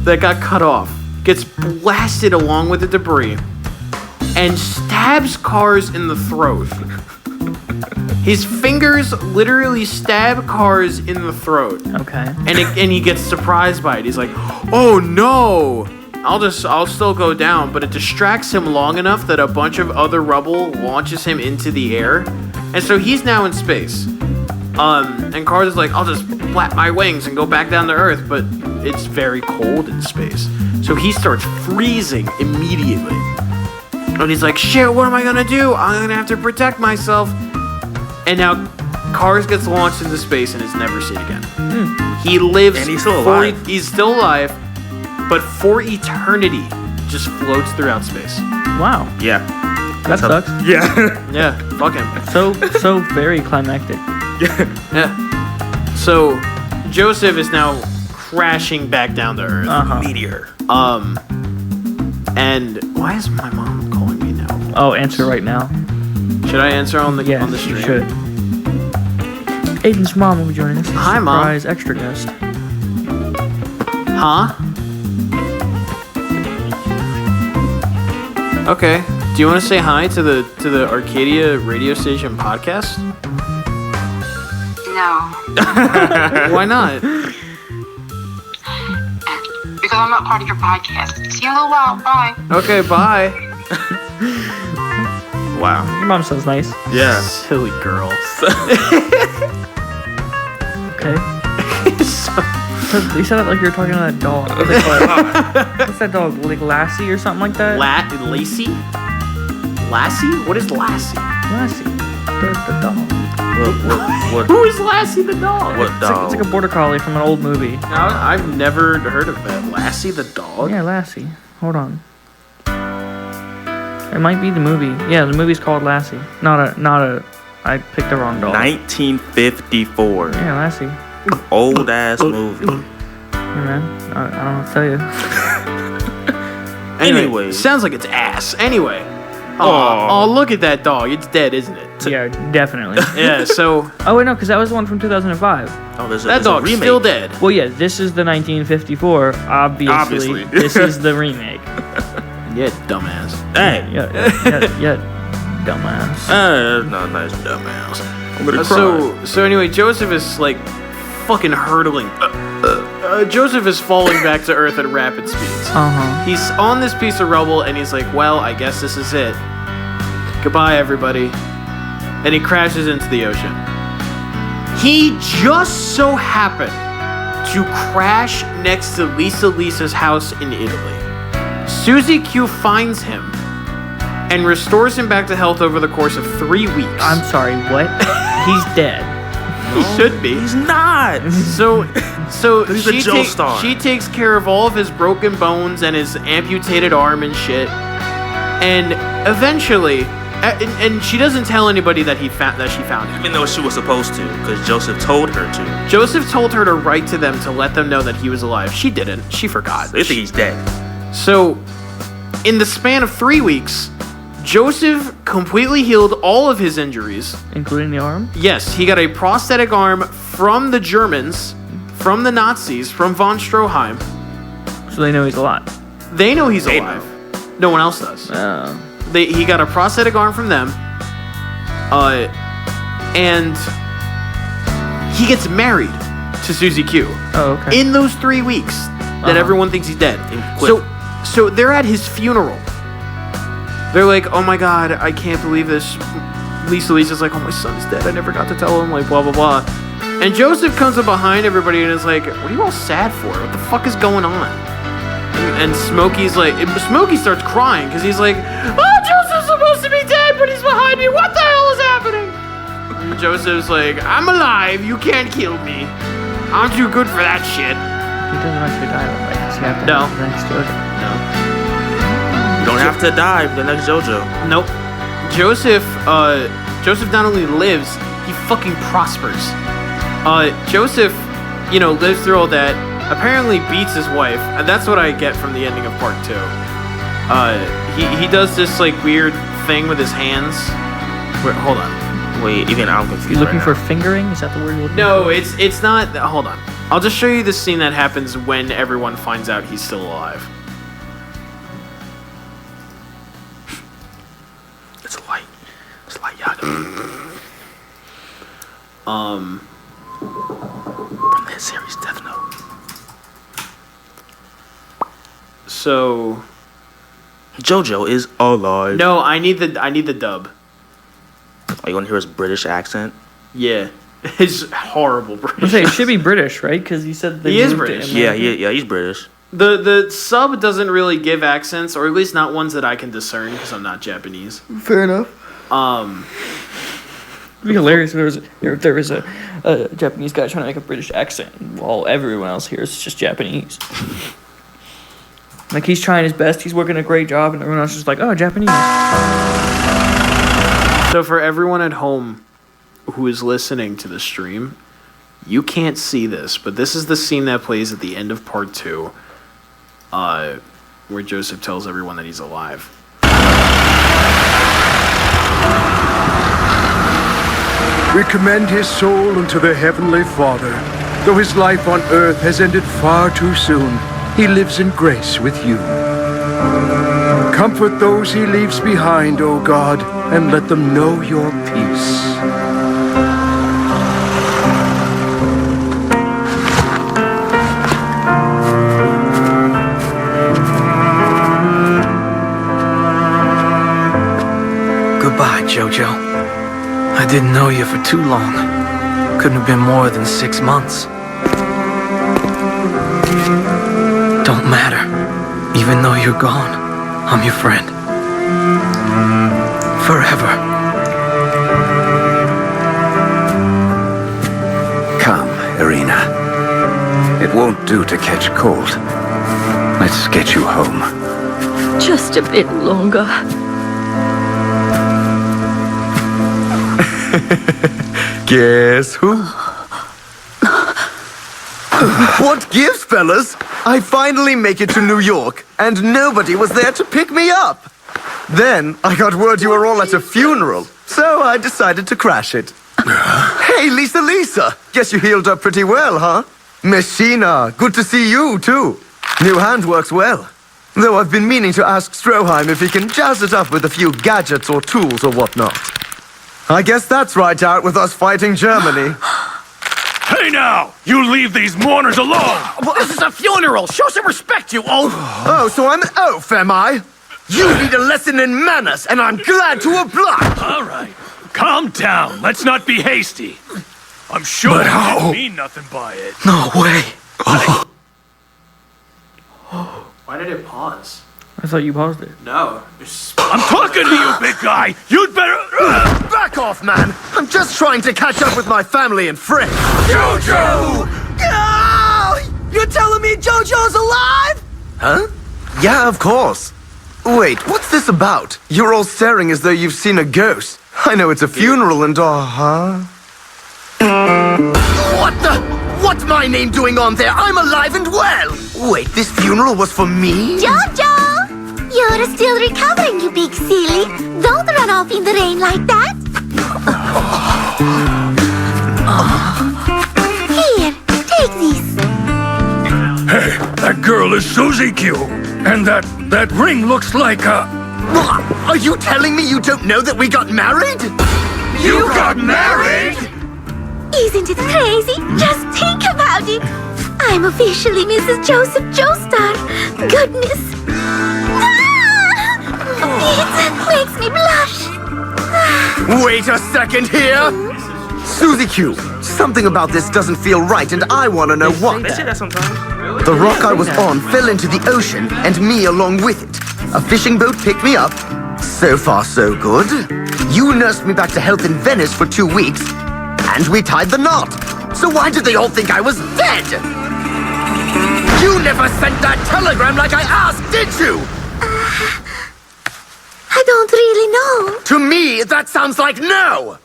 that got cut off gets blasted along with the debris and stabs Cars in the throat. His fingers literally stab Cars in the throat. Okay. And he gets surprised by it. He's like, "Oh no! I'll still go down." But it distracts him long enough that a bunch of other rubble launches him into the air, and so he's now in space. And Cars is like, "I'll just flap my wings and go back down to Earth," but it's very cold in space, so he starts freezing immediately. And he's like, shit, what am I gonna do? I'm gonna have to protect myself. And now Cars gets launched into space and is never seen again. He lives. And he's still alive. He's still alive, but for eternity, just floats throughout space. Wow. Yeah. That sucks. Yeah. Yeah, fuck him. So very climactic. Yeah. So Joseph is now crashing back down to Earth. Meteor. And why is my mom calling me now? Oh, answer right now. Should I answer on the Yes, on the stream? you should. Aiden's mom will be joining us. Hi, Mom. Surprise extra guest. Huh? Okay. Do you want to say hi to the Arcadia radio station podcast? No. Why not? Because I'm not part of your podcast. See you in a little while. Bye. Okay, bye. Wow. Your mom sounds nice. Yeah. Silly girl. Okay. You said that like you were talking to that dog. What's it called? What's that dog? Like Lassie or something like that? Lacey? Lassie? What is Lassie? Lassie. The dog. What? Who is Lassie the dog? What dog? It's like a border collie from an old movie. I've never heard of that. Lassie the dog? Yeah, Lassie. Hold on. It might be the movie. Yeah, the movie's called Lassie. Not a. I picked the wrong dog. 1954. Yeah, Lassie. Old ass movie. Yeah, man. I don't know what to tell you. Anyway. Sounds like it's ass. Anyway. Aw. Oh, look at that dog. It's dead, isn't it? Yeah, definitely. Yeah, so Oh wait, no, because that was the one from 2005. Oh, there's that a dog's remake. still dead. Well, yeah, this is the 1954. Obviously. This is the remake. Yeah, dumbass. Hey. Yeah, dumbass. That's not nice, dumbass. I'm gonna cry. So anyway, Joseph is like fucking hurtling. Joseph is falling back to Earth at rapid speeds. He's on this piece of rubble, and he's like, well, I guess this is it. Goodbye, everybody. And he crashes into the ocean. He just so happened to crash next to Lisa's house in Italy. Susie Q finds him and restores him back to health over the course of 3 weeks. I'm sorry, what? He's dead. He should be. He's not. So He's a Joe star. she takes care of all of his broken bones and his amputated arm and shit. And eventually, and she doesn't tell anybody that she found him. Even though she was supposed to, because Joseph told her to. Joseph told her to write to them to let them know that he was alive. She didn't. She forgot. They think he's dead. So, in the span of 3 weeks, Joseph completely healed all of his injuries. Including the arm? Yes, he got a prosthetic arm from the Germans, from the Nazis, from von Stroheim. So they know he's alive. They know he's They alive. No one else does. Oh. He got a prosthetic arm from them. And he gets married to Susie Q. Oh, okay. In those 3 weeks that everyone thinks he's dead. So they're at his funeral. They're like, oh my god, I can't believe this. Lisa's like, oh, my son's dead. I never got to tell him, like, blah, blah, blah. And Joseph comes up behind everybody and is like, what are you all sad for? What the fuck is going on? And Smokey starts crying because he's like, oh, Joseph's supposed to be dead, but he's behind me. What the hell is happening? And Joseph's like, I'm alive. You can't kill me. I'm too good for that shit. He doesn't actually die though, right? Does he have to No. have the next Jojo? You don't have to die for the next JoJo. Nope. Joseph not only lives, he fucking prospers. Joseph, lives through all that, apparently beats his wife, and that's what I get from the ending of part 2. He does this, like, weird thing with his hands. Wait, hold on. Wait, even I'm confused. You looking right for now. fingering? Is that the word you're looking No, for? it's not. Hold on. I'll just show you the scene that happens when everyone finds out he's still alive. It's light. It's light, Yaga. From that series, Death Note. So JoJo is alive. no, I need the dub. Are you want to hear his British accent? Yeah, his horrible I British. say it should be British, right? Because you said they He is moved to British. America. Yeah, he's British. The sub doesn't really give accents, or at least not ones that I can discern because I'm not Japanese. Fair enough. It'd be hilarious if there was a Japanese guy trying to make a British accent while everyone else here is just Japanese. Like, he's trying his best, he's working a great job, and everyone else is just like, oh, Japanese. So for everyone at home who is listening to the stream, you can't see this, but this is the scene that plays at the end of part 2, where Joseph tells everyone that he's alive. We commend his soul unto the Heavenly Father. Though his life on earth has ended far too soon, he lives in grace with you. Comfort those he leaves behind, O God, and let them know your peace. Goodbye, Jojo. I didn't know you for too long. Couldn't have been more than 6 months. Don't matter. Even though you're gone, I'm your friend. Forever. won't do to catch cold. Let's get you home. Just a bit longer. Guess who? What gives, fellas? I finally make it to New York, and nobody was there to pick me up. Then I got word you were all at a funeral, so I decided to crash it. Hey, Lisa, guess you healed up pretty well, huh? Messina, good to see you, too. New hand works well. Though I've been meaning to ask Stroheim if he can jazz it up with a few gadgets or tools or whatnot. I guess that's right out with us fighting Germany. Hey now! You leave these mourners alone! Well, this is a funeral! Show some respect, you oaf! Oh, so I'm an oaf, am I? You need a lesson in manners, and I'm glad to oblige! All right, calm down. Let's not be hasty. I'm sure But you how? didn't mean nothing by it. No way. Why did it pause? I thought you paused it. No. I'm talking to you, big guy! You'd better... Back off, man! I'm just trying to catch up with my family and friends. Jojo! Oh, you're telling me Jojo's alive? Huh? Yeah, of course. Wait, what's this about? You're all staring as though you've seen a ghost. I know it's a funeral and all, huh? What the? What's my name doing on there? I'm alive and well! Wait, this funeral was for me? Jojo! You're still recovering, you big silly. Don't run off in the rain like that. Here, take this. Hey, that girl is Susie Q. And that ring looks like a... Are you telling me you don't know that we got married? You got married?! Isn't it crazy? Just think about it. I'm officially Mrs. Joseph Joestar. Goodness. It makes me blush. Wait a second here! Susie Q, something about this doesn't feel right and I want to know what. They say that sometimes. The rock I was on fell into the ocean and me along with it. A fishing boat picked me up. So far, so good. You nursed me back to health in Venice for 2 weeks. And we tied the knot. So why did they all think I was dead? You never sent that telegram like I asked, did you? I don't really know. To me, that sounds like no.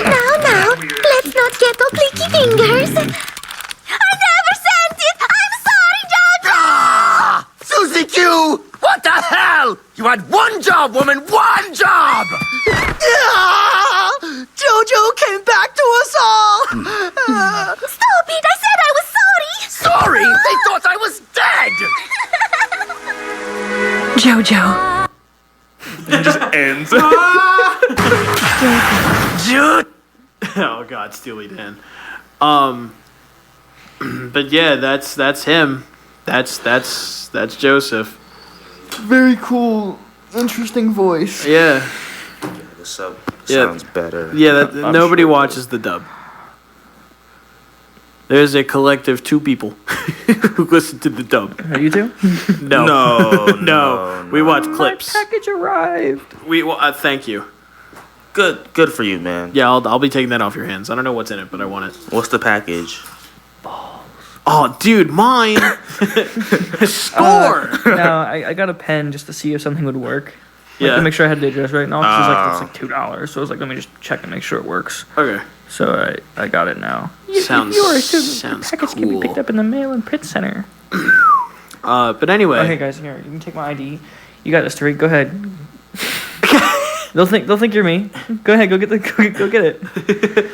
Now, let's not get all clicky fingers. I never sent it. I'm sorry, Jojo. Ah! Susie Q, what the hell? You had one job, woman, one job. Jojo came back to us all. Stop it. I said I was sorry. Sorry, they thought I was dead. Jojo. It just ends. Oh God, Steely Dan. But yeah, that's him. That's Joseph. Very cool, interesting voice. Yeah. The sub Yeah. sounds better. Yeah, I'm nobody sure it watches the dub. There's a collective 2 people who listen to the dub. Are you two? No. We watch clips. My package arrived. Thank you. Good for you, man. Yeah, I'll be taking that off your hands. I don't know what's in it, but I want it. What's the package? Oh, dude, mine. Score. No, I got a pen just to see if something would work. Like, Yeah. to make sure I had the address right now. It's like $2. So I was like, let me just check and make sure it works. Okay. So I got it now. Sounds- If you are a student, sounds the package can be cool. picked up in the mail and print center. But anyway. Okay, guys, here, you can take my ID. You got this, Tariq. Go ahead. They'll think you're me. Go ahead, go get it.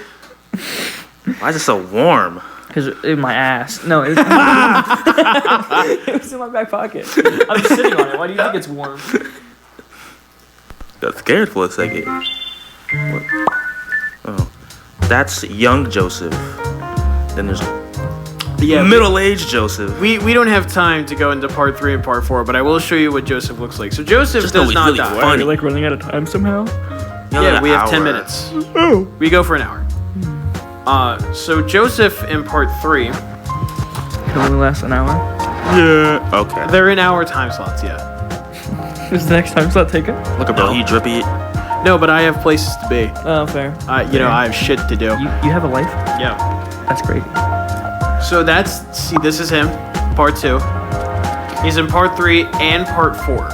Why is it so warm? Because in my ass. No, it was in my back pocket. I'm sitting on it. Why do you think it's warm? Got scared for a second. What? Oh, that's young Joseph. Then there's middle-aged Joseph. We don't have time to go into part 3 and part 4, but I will show you what Joseph looks like. So Joseph Just know does he's not really die. funny. You're like running out of time somehow? Yeah, we have 10 hour. minutes. We go for an hour. So Joseph in part 3, Can only last an hour. Yeah. Okay. they're in hour time slots, yeah. Is the next time slot taken? Look at bro. He drippy. No, but I have places to be. Oh, fair. I have shit to do. You have a life? Yeah. That's crazy. So this is him, part 2. He's in part 3 and part 4.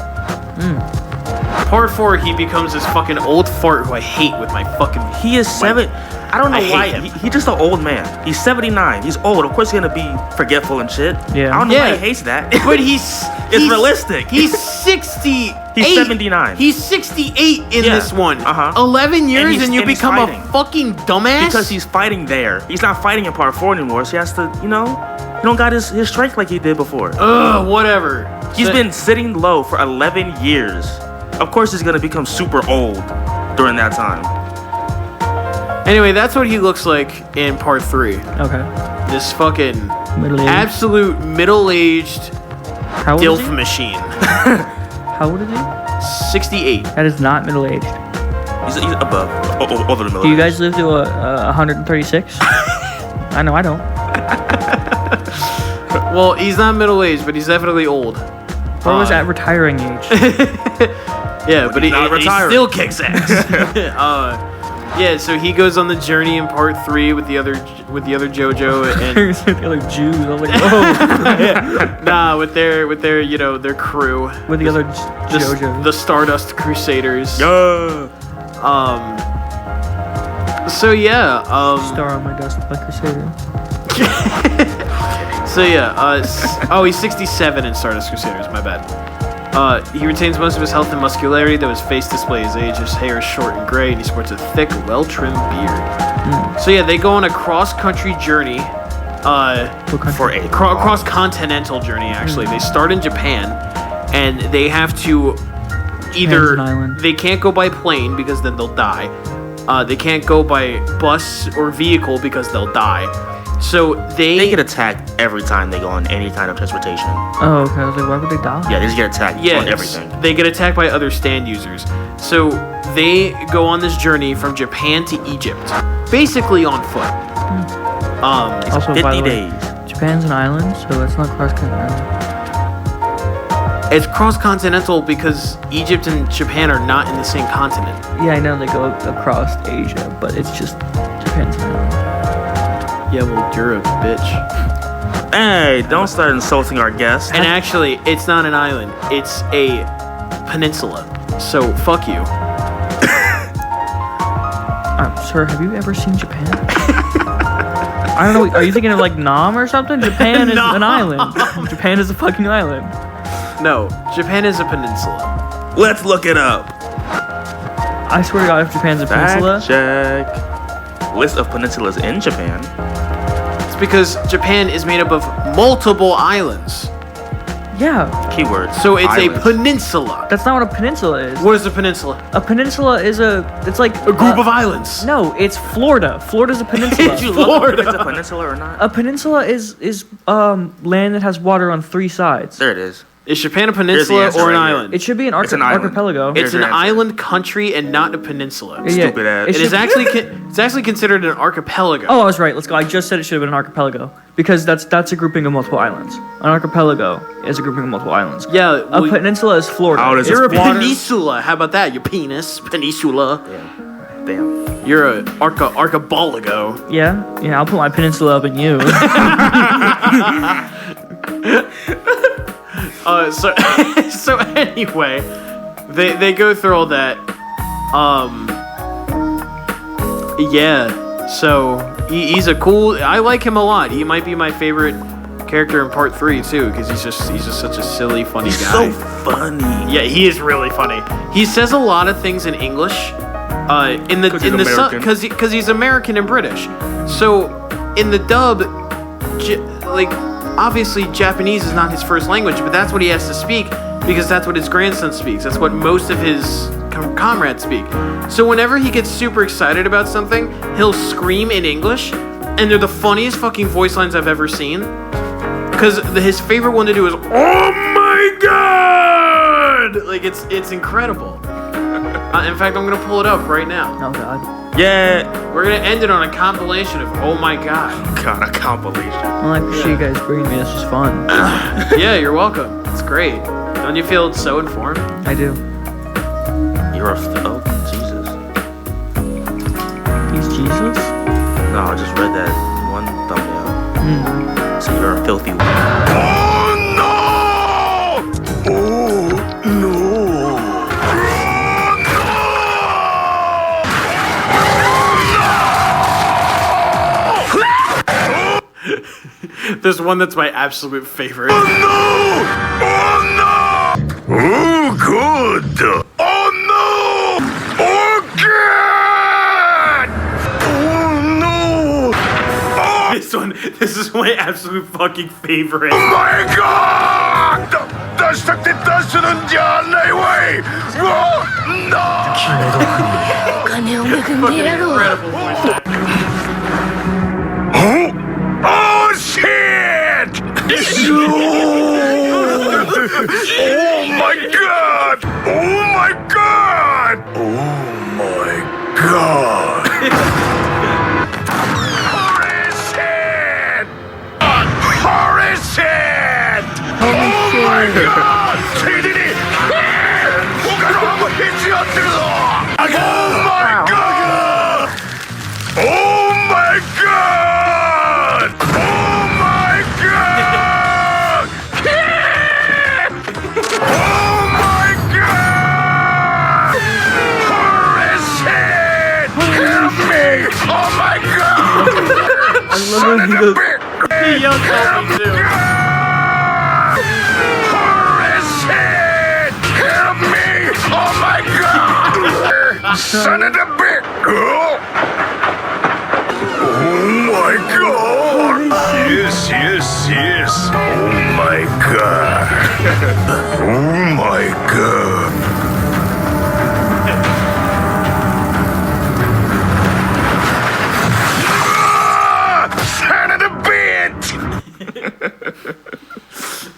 Part 4, he becomes this fucking old fart who I hate with my fucking... He is 7... I don't know why. him. He's just an old man. He's 79. He's old. Of course he's going to be forgetful and shit. Yeah. I don't know why he hates that. But it's realistic. He's 60. He's 79. He's 68 in this one. 11 years and you become fighting. a fucking dumbass? Because he's fighting there. He's not fighting in part 4 anymore, so he has to, he don't got his strength like he did before. Whatever. He's been sitting low for 11 years. Of course he's going to become super old during that time. Anyway, that's what he looks like in part 3. Okay. This fucking Middle-aged. absolute middle-aged How old is DILF he? machine. How old is he? 68. That is not middle-aged. He's above, over the middle. Do you guys live to 136? I know I don't. Well, he's not middle-aged, but he's definitely old. Or was at retiring age? Yeah, but he retiring. still kicks ass. Yeah, so he goes on the journey in part 3 with the other Jojo and the other Jews. I was like, whoa. nah, with their their crew. With the other Jojo. The Stardust Crusaders. Yeah. So yeah. Star on my dust like Crusader. So yeah. He's 67 in Stardust Crusaders. My bad. He retains most of his health and muscularity, though his face displays his age. His hair is short and gray, and he sports a thick, well-trimmed beard. So yeah, they go on a cross-country journey. For a cross-continental journey, actually. They start in Japan, and they have to either... an island. They can't go by plane, because then they'll die. They can't go by bus or vehicle, because they'll die. So they get attacked every time they go on any kind of transportation. Oh, okay. I was like, why would they die? Yeah, they just get attacked on everything. They get attacked by other stand users. So they go on this journey from Japan to Egypt, basically on foot. Also, 50 by the way, days. Japan's an island, so it's not cross-continental. It's cross-continental because Egypt and Japan are not in the same continent. Yeah, I know they go across Asia, but it's just Japan's an island. Yeah, well, you're a bitch. Hey, don't start insulting our guests. And actually, it's not an island. It's a peninsula. So, fuck you. Sir, have you ever seen Japan? I don't know. Are you thinking of like Nam or something? Japan is an island. Japan is a fucking island. No, Japan is a peninsula. Let's look it up. I swear to God, if Japan's a peninsula. Check. List of peninsulas in Japan. It's because Japan is made up of multiple islands. Yeah. Keyword. So it's islands. a peninsula. That's not what a peninsula is. What is a peninsula? A peninsula is it's like a group of islands. No, it's Florida. Florida's a peninsula. Did you look up if it's a peninsula or not? A peninsula is land that has water on 3 sides. There it is. Is Japan a peninsula or an island? It should be an archipelago. It's an island country and not a peninsula. Yeah, Stupid ass. It is actually it's actually considered an archipelago. Oh, I was right. Let's go. I just said it should have been an archipelago because that's a grouping of multiple islands. An archipelago is a grouping of multiple islands. Yeah, a peninsula is Florida. You're a peninsula. How about that? You penis peninsula. Yeah. Damn. You're a archipelago. Yeah. I'll put my peninsula up in you. So anyway, they go through all that. Yeah. So he's a cool. I like him a lot. He might be my favorite character in part 3 too, because he's just such a silly, funny guy. So funny. Yeah, he is really funny. He says a lot of things in English. Because he's American and British. So in the dub, obviously Japanese is not his first language, but that's what he has to speak because that's what his grandson speaks. That's what most of his comrades speak. So whenever he gets super excited about something, he'll scream in English, and they're the funniest fucking voice lines I've ever seen. Because his favorite one to do is, "Oh my god!" Like it's incredible. In fact, I'm gonna pull it up right now. Oh god. Yeah. We're gonna end it on a compilation of "Oh my god." God, a compilation. Well, I appreciate you guys bringing me. This was fun. Yeah, you're welcome. It's great. Don't you feel so informed? I do. You're oh Jesus. Jesus? No, I just read that one thumbnail. So you're a filthy one. Oh no! Oh no! There's one that's my absolute favorite. Oh no! Oh no! Oh good! Oh no! Oh god! Oh no! Oh This is my absolute fucking favorite. my god! 다시 다시는 않네 왜? Oh no! 金を恵んでやろう Incredible voice acting. Oh shit! Oh my god! Oh my god! Oh my god! Holy shit! Holy shit! Oh my god! TDD! 他の歯も必要ってるぞ! Oh my god! Oh my god! Oh my god! Oh my god! Holy shit! Help me! Oh my god! Son of a bitch! He yells help me too. Holy shit! Help me! Oh my god! Son of a bitch! Oh my god! Yes, yes, yes! Oh my god! Oh my god! Ah! Son of a bitch!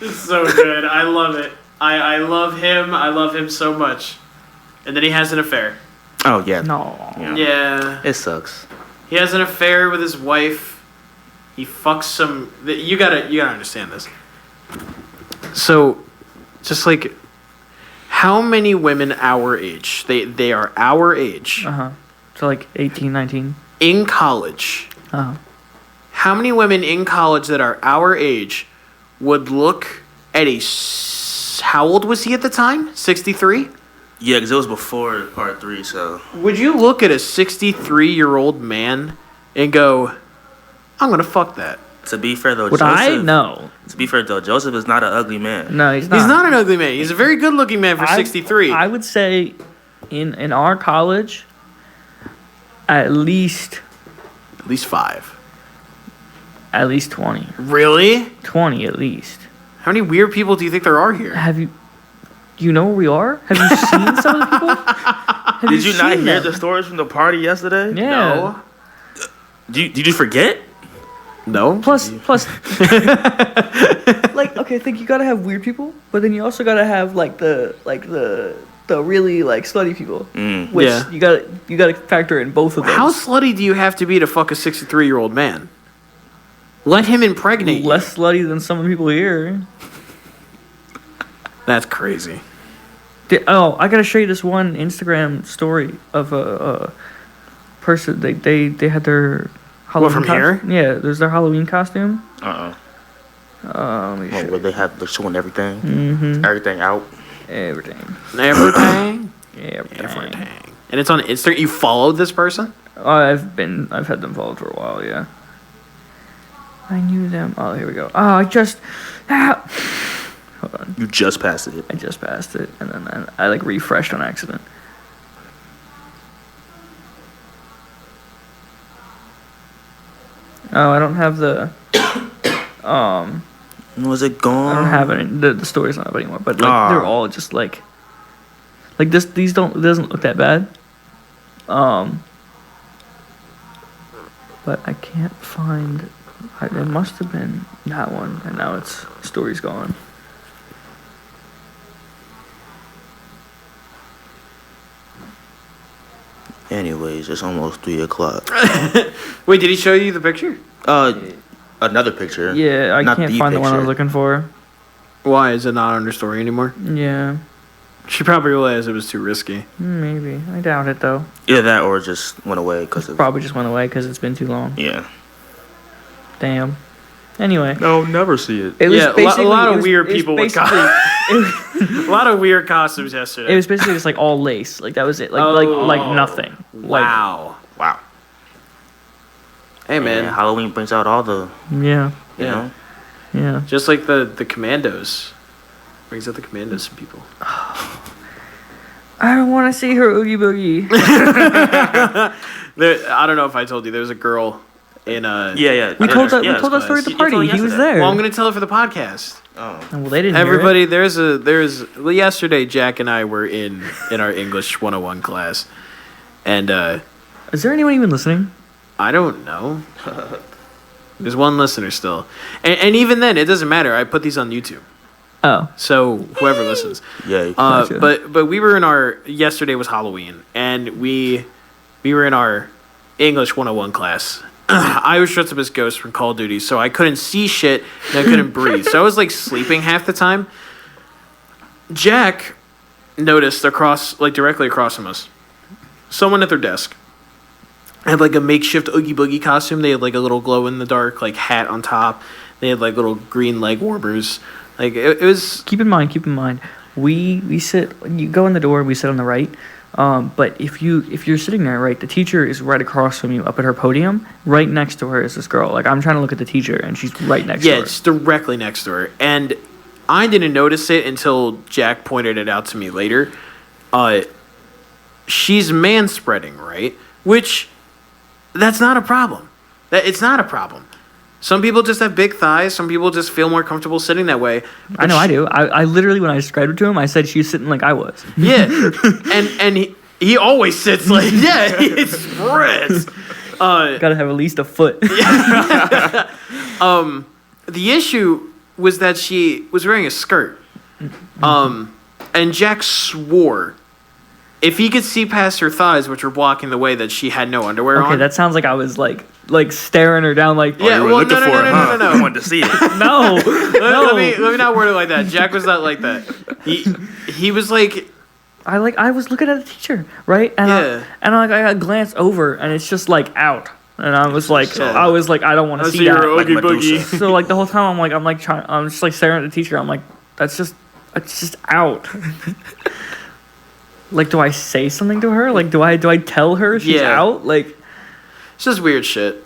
It's so good. I love it. I love him. I love him so much. And then he has an affair. Oh yeah. No. Yeah. It sucks. He has an affair with his wife. He fucks some. You gotta understand this. So, just like, how many women our age? They are our age So like 18, 19. in college. Uh-huh. How many women in college that are our age would look at how old was he at the time? 63? Yeah, because it was before part 3, so. Would you look at a 63-year-old man and go, I'm gonna fuck that? To be fair though, Would Joseph. I? No. To be fair though, Joseph is not an ugly man. No, he's not. He's not an ugly man. He's a very good-looking man for 63. I would say in our college, at least 5. At least 20. Really? 20 at least. How many weird people do you think there are here? Do you know where we are? Have you seen some of the people? Did you not hear the stories from the party yesterday? Yeah. No. Did you forget? No. Plus, like, okay, I think you gotta have weird people, but then you also gotta have like the really like slutty people, which Yeah. you gotta factor in both of those. How slutty do you have to be to fuck a 63-year-old man? Let him impregnate you. Less slutty than some of the people here. That's crazy. I gotta show you this one Instagram story of a person. They had their Halloween from here? Yeah, there's their Halloween costume. Where they have they're showing everything, everything out. Everything. Everything. Everything. And it's on Instagram. You followed this person? I've had them followed for a while. Yeah. I knew them. Oh, here we go. Oh, hold on. You just passed it. I just passed it, and then I like refreshed on accident. Oh, I don't have the. Was it gone? I don't have any. The story's not up anymore, but like they're all just like this. These don't. It doesn't look that bad. But I can't find. It must have been that one, and now its story's gone. Anyways, it's almost 3 o'clock. Wait, did he show you the picture? Another picture. Yeah, I Not can't find the one I was picture. looking for. Why is it not under story anymore? Yeah. She probably realized it was too risky. Maybe. I doubt it, though. Either that or just went away because of... Probably just went away because it's been too long. Yeah. Damn. Anyway. No, never see it. It was yeah, basically... a lot of weird it was people with basically- a lot of weird costumes yesterday. It was basically just like all lace. Like that was it. Like nothing. Wow. Wow. Hey, man. Yeah, Halloween brings out all the... Yeah. You know? Yeah. Just like the Commandos. Brings out the Commandos in people. I don't want to see her oogie boogie. I don't know if I told you. There was a girl in Yeah. We told that story at the party. He was there. Well, I'm gonna tell it for the podcast. Oh. Well, they didn't. Everybody, well, yesterday Jack and I were in our English 101 class, and is there anyone even listening? I don't know. There's one listener still, and even then, it doesn't matter. I put these on YouTube. Oh. So whoever listens. Yeah. Gotcha. But we were in yesterday was Halloween, and we were in our English 101 class. I was dressed up as Ghost from Call of Duty, so I couldn't see shit and I couldn't breathe. So I was like sleeping half the time. Jack noticed directly across from us, someone at their desk had like a makeshift Oogie Boogie costume. They had like a little glow in the dark like hat on top. They had like little green leg warmers. Like it was. Keep in mind, we sit. You go in the door. We sit on the right. But if you're sitting there, right, the teacher is right across from you, up at her podium. Right next to her is this girl. Like I'm trying to look at the teacher, and she's right next to her. Yeah, it's directly next to her, and I didn't notice it until Jack pointed it out to me later. She's manspreading, right? Which, that's not a problem. It's not a problem. Some people just have big thighs. Some people just feel more comfortable sitting that way. I know I do. I literally, when I described it to him, I said she's sitting like I was. Yeah, and he always sits like, yeah, he spreads. Gotta have at least a foot. The issue was that she was wearing a skirt. And Jack swore if he could see past her thighs, which were blocking the way, that she had no underwear on. Okay, that sounds like I was like staring her down like. Yeah, well, no. I wanted to see it. No. Let me not word it like that. Jack was not like that. He was like. I was looking at the teacher, right? And Yeah. I glanced over, and it's just like out. And I was like, I don't want to see your that. Oogie Boogie. So like the whole time I'm just like staring at the teacher. I'm like, it's just out. Like, do I say something to her? Like, do I tell her she's out? Like, it's just weird shit.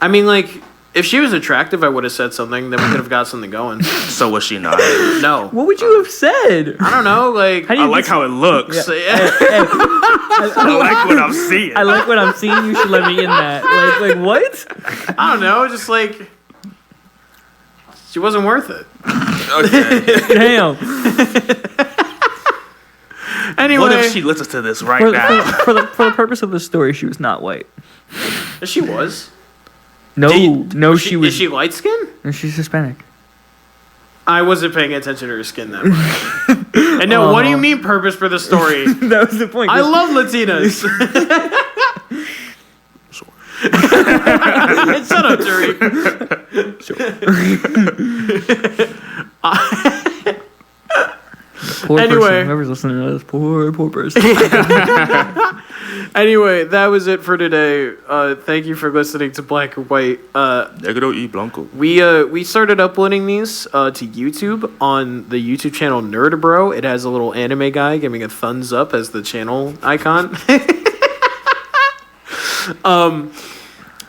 I mean, like, if she was attractive, I would have said something. Then we could have got something going. So was she not? No. What would you have said? I don't know. Like, I like how it looks. Yeah. I like what I'm seeing. I like what I'm seeing. You should let me in that. Like what? I don't know. Just like, she wasn't worth it. Okay. Damn. Anyway, what if she listens to this right now? For the purpose of the story, she was not white. She was. No, she was. Is she light skinned? She's Hispanic. I wasn't paying attention to her skin that much. And no, what do you mean purpose for the story? That was the point. I love Latinas. Shut up, Jerry. Poor Anyway. person. Whoever's listening to this, poor person. Anyway, that was it for today. Thank you for listening to Black or White. Negro y blanco. We started uploading these to YouTube on the YouTube channel NerdBro. It has a little anime guy giving a thumbs up as the channel icon.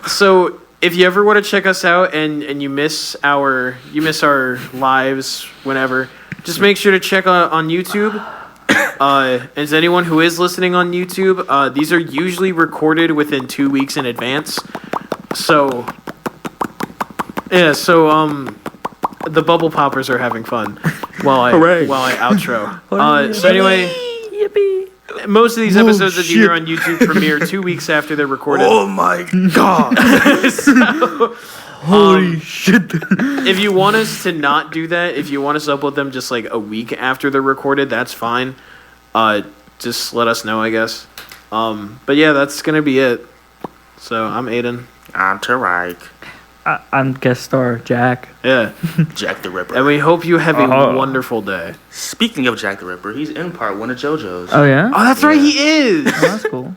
So if you ever want to check us out and you miss our lives whenever, just make sure to check on YouTube. As anyone who is listening on YouTube, these are usually recorded within 2 weeks in advance. So yeah, the bubble poppers are having fun while I outro. So anyway, Yippee. most of these episodes that you hear on YouTube premiere 2 weeks after they're recorded. Oh my god! Holy shit. If you want us to not do that, if you want us to upload them just like a week after they're recorded, that's fine. Just let us know, I guess. But yeah, that's gonna be it. So I'm Aiden. I'm Tarik. I'm guest star Jack. Yeah. Jack the Ripper. And we hope you have a wonderful day. Speaking of Jack the Ripper, he's in part 1 of JoJo's. Oh yeah. Oh, that's right. He is. Oh, that's cool.